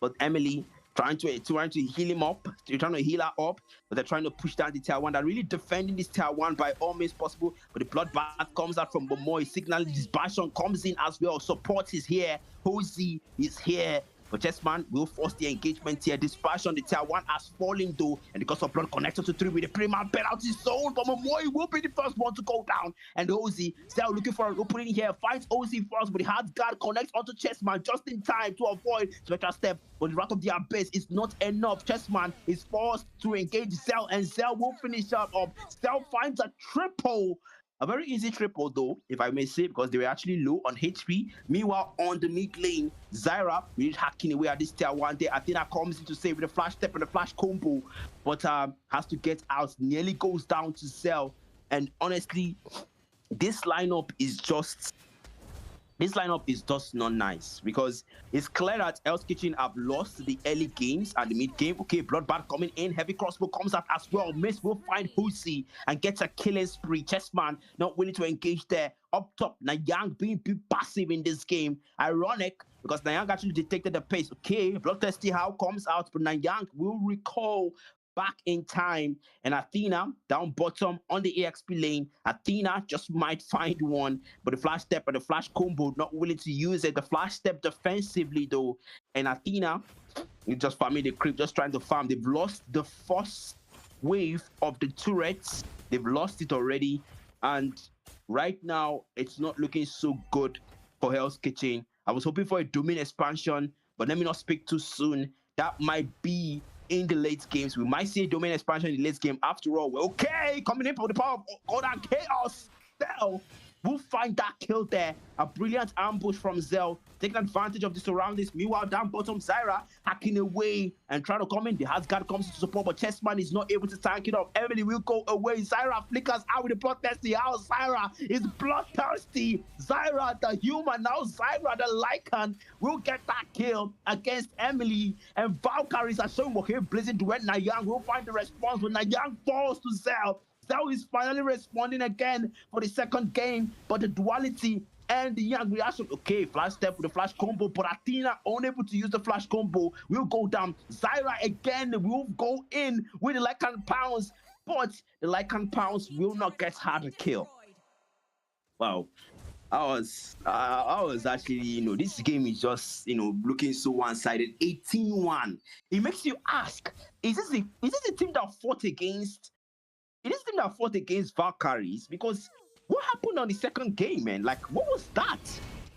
But Emily trying to heal him up. They're trying to heal her up, but they're trying to push down the tier 1. They're really defending this tier 1 by all means possible. But the bloodbath comes out from Momoy. Signal Dispersion comes in as well. Support is here. Hosey is here. But Chessman will force the engagement here. Dispersion, the tier 1 has fallen though. And because of blood connected to 3 with the prima penalty zone. But Momoy will be the first one to go down. And Hosey, still looking for an opening here. Finds Hosey first, but the hard guard connects onto Chessman just in time to avoid Spectral Step. But the Wrath of the Abyss is not enough. Chessman is forced to engage Zell, and Zell will finish up. Zell finds a triple. A very easy triple though, if I may say, because they were actually low on HP. Meanwhile, on the mid lane, Zyra really hacking away at this tier 1 there. Athena comes in to save with a flash step and a flash combo, but has to get out, nearly goes down to Cell. And honestly, this lineup is just not nice because it's clear that Hell's Kitchen have lost the early games and the mid game. Okay, Bloodbath coming in, heavy crossbow comes out as well. Miss will find Husi and gets a killing spree. Chessman not willing to engage there. Up top, Nayang being passive in this game. Ironic because Nayang actually detected the pace. Okay, Bloodthirsty How comes out, but Nayang will recall back in time, and Athena down bottom on the EXP lane. Athena just might find one, but the flash step and the flash combo, not willing to use it. The flash step defensively though, and Athena just farming the creep, just trying to farm. They've lost the first wave of the turrets. They've lost it already, and right now it's not looking so good for Hell's Kitchen. I was hoping for a domain expansion, but let me not speak too soon. That might be in the late games. We might see a domain expansion in the late game. After all, okay, coming in for the power of God and chaos. Zell will find that kill there. A brilliant ambush from Zell, taking advantage of the surroundings. Meanwhile, down bottom, Zyra hacking away and trying to come in. The Asgard comes to support, but Chessman is not able to tank it up. Emily will go away. Zyra flickers out with the bloodthirsty. How Zyra is bloodthirsty. Zyra, the human, now Zyra, the Lycan, will get that kill against Emily. And Valkyries are showing what here blazing duet. Nayang will find the response, but Nayang falls to Zell. Zell is finally responding again for the second game, but the duality and the young reaction. Okay, flash step with the flash combo, but Athena unable to use the flash combo will go down. Zyra again will go in with the Lycan pounds, but the Lycan pounds will not get her to kill. Wow. I was actually, this game is just, looking so one-sided. 18-1. It makes you ask, is this a team that fought against Valkyries? Because what happened on the second game, man? Like, what was that?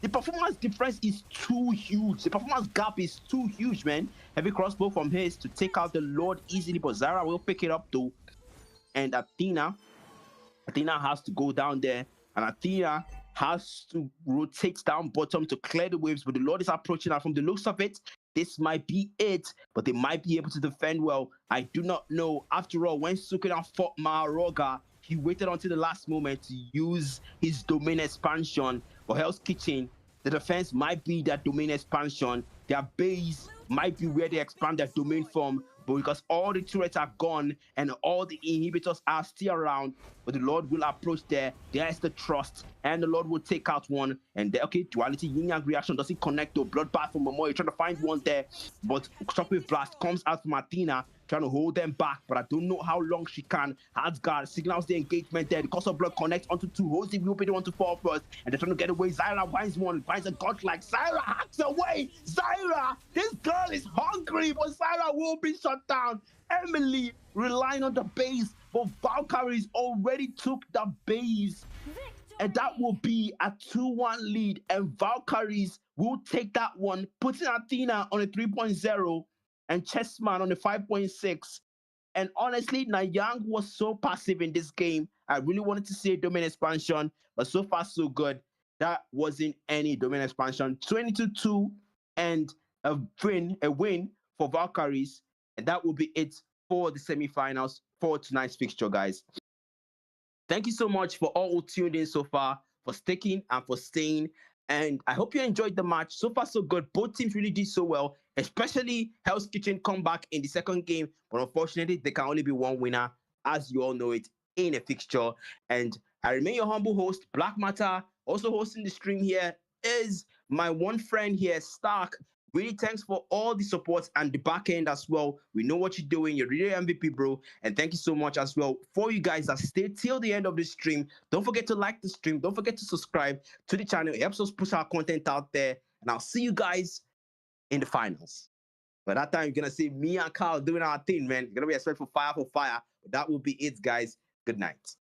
The performance difference is too huge. The performance gap is too huge, man. Heavy crossbow from his to take out the Lord easily, but Zyra will pick it up though. And Athena has to go down there, and Athena has to rotate down bottom to clear the waves, but the Lord is approaching her. From the looks of it, this might be it, but they might be able to defend well. I do not know. After all, when Sukuna fought Maharoga, he waited until the last moment to use his domain expansion. For Hell's Kitchen, the defense might be that domain expansion. Their base might be where they expand their domain from, but because all the turrets are gone and all the inhibitors are still around, but the Lord will approach there. There is the trust, and the Lord will take out one. And there, okay, duality, yin yang reaction doesn't connect to bloodbath from Momoy. Trying to find one there, but shockwave blast comes out from Athena, trying to hold them back, but I don't know how long she can. Asgard signals the engagement there. The cost of blood connects onto two. Hosey will be the one to fall first, and they're trying to get away. Zyra finds one, finds a godlike. Zyra hacks away. Zyra, this girl is hungry, but Zyra will be shut down. Emily relying on the base, but Valkyries already took the base. And that will be a 2-1 lead, and Valkyries will take that one, putting Athena on a 3.0 and Chessman on a 5.6. And honestly, Nayang was so passive in this game. I really wanted to see a domain expansion, but so far so good. That wasn't any domain expansion. 22-2 and a win for Valkyries. And that will be it for the semifinals for tonight's fixture, guys. Thank you so much for all who tuned in so far, for sticking and for staying. And I hope you enjoyed the match. So far, so good. Both teams really did so well, especially Hell's Kitchen comeback in the second game. But unfortunately, there can only be one winner, as you all know it, in a fixture. And I remain your humble host, Black Matter. Also hosting the stream here is my one friend here, Stark. Really thanks for all the support and the back end as well. We know what you're doing. You're really MVP, bro. And thank you so much as well for you guys that stay till the end of the stream. Don't forget to like the stream. Don't forget to subscribe to the channel. It helps us push our content out there. And I'll see you guys in the finals. By that time, you're going to see me and Carl doing our thing, man. You're going to be expecting fire for fire. But that will be it, guys. Good night.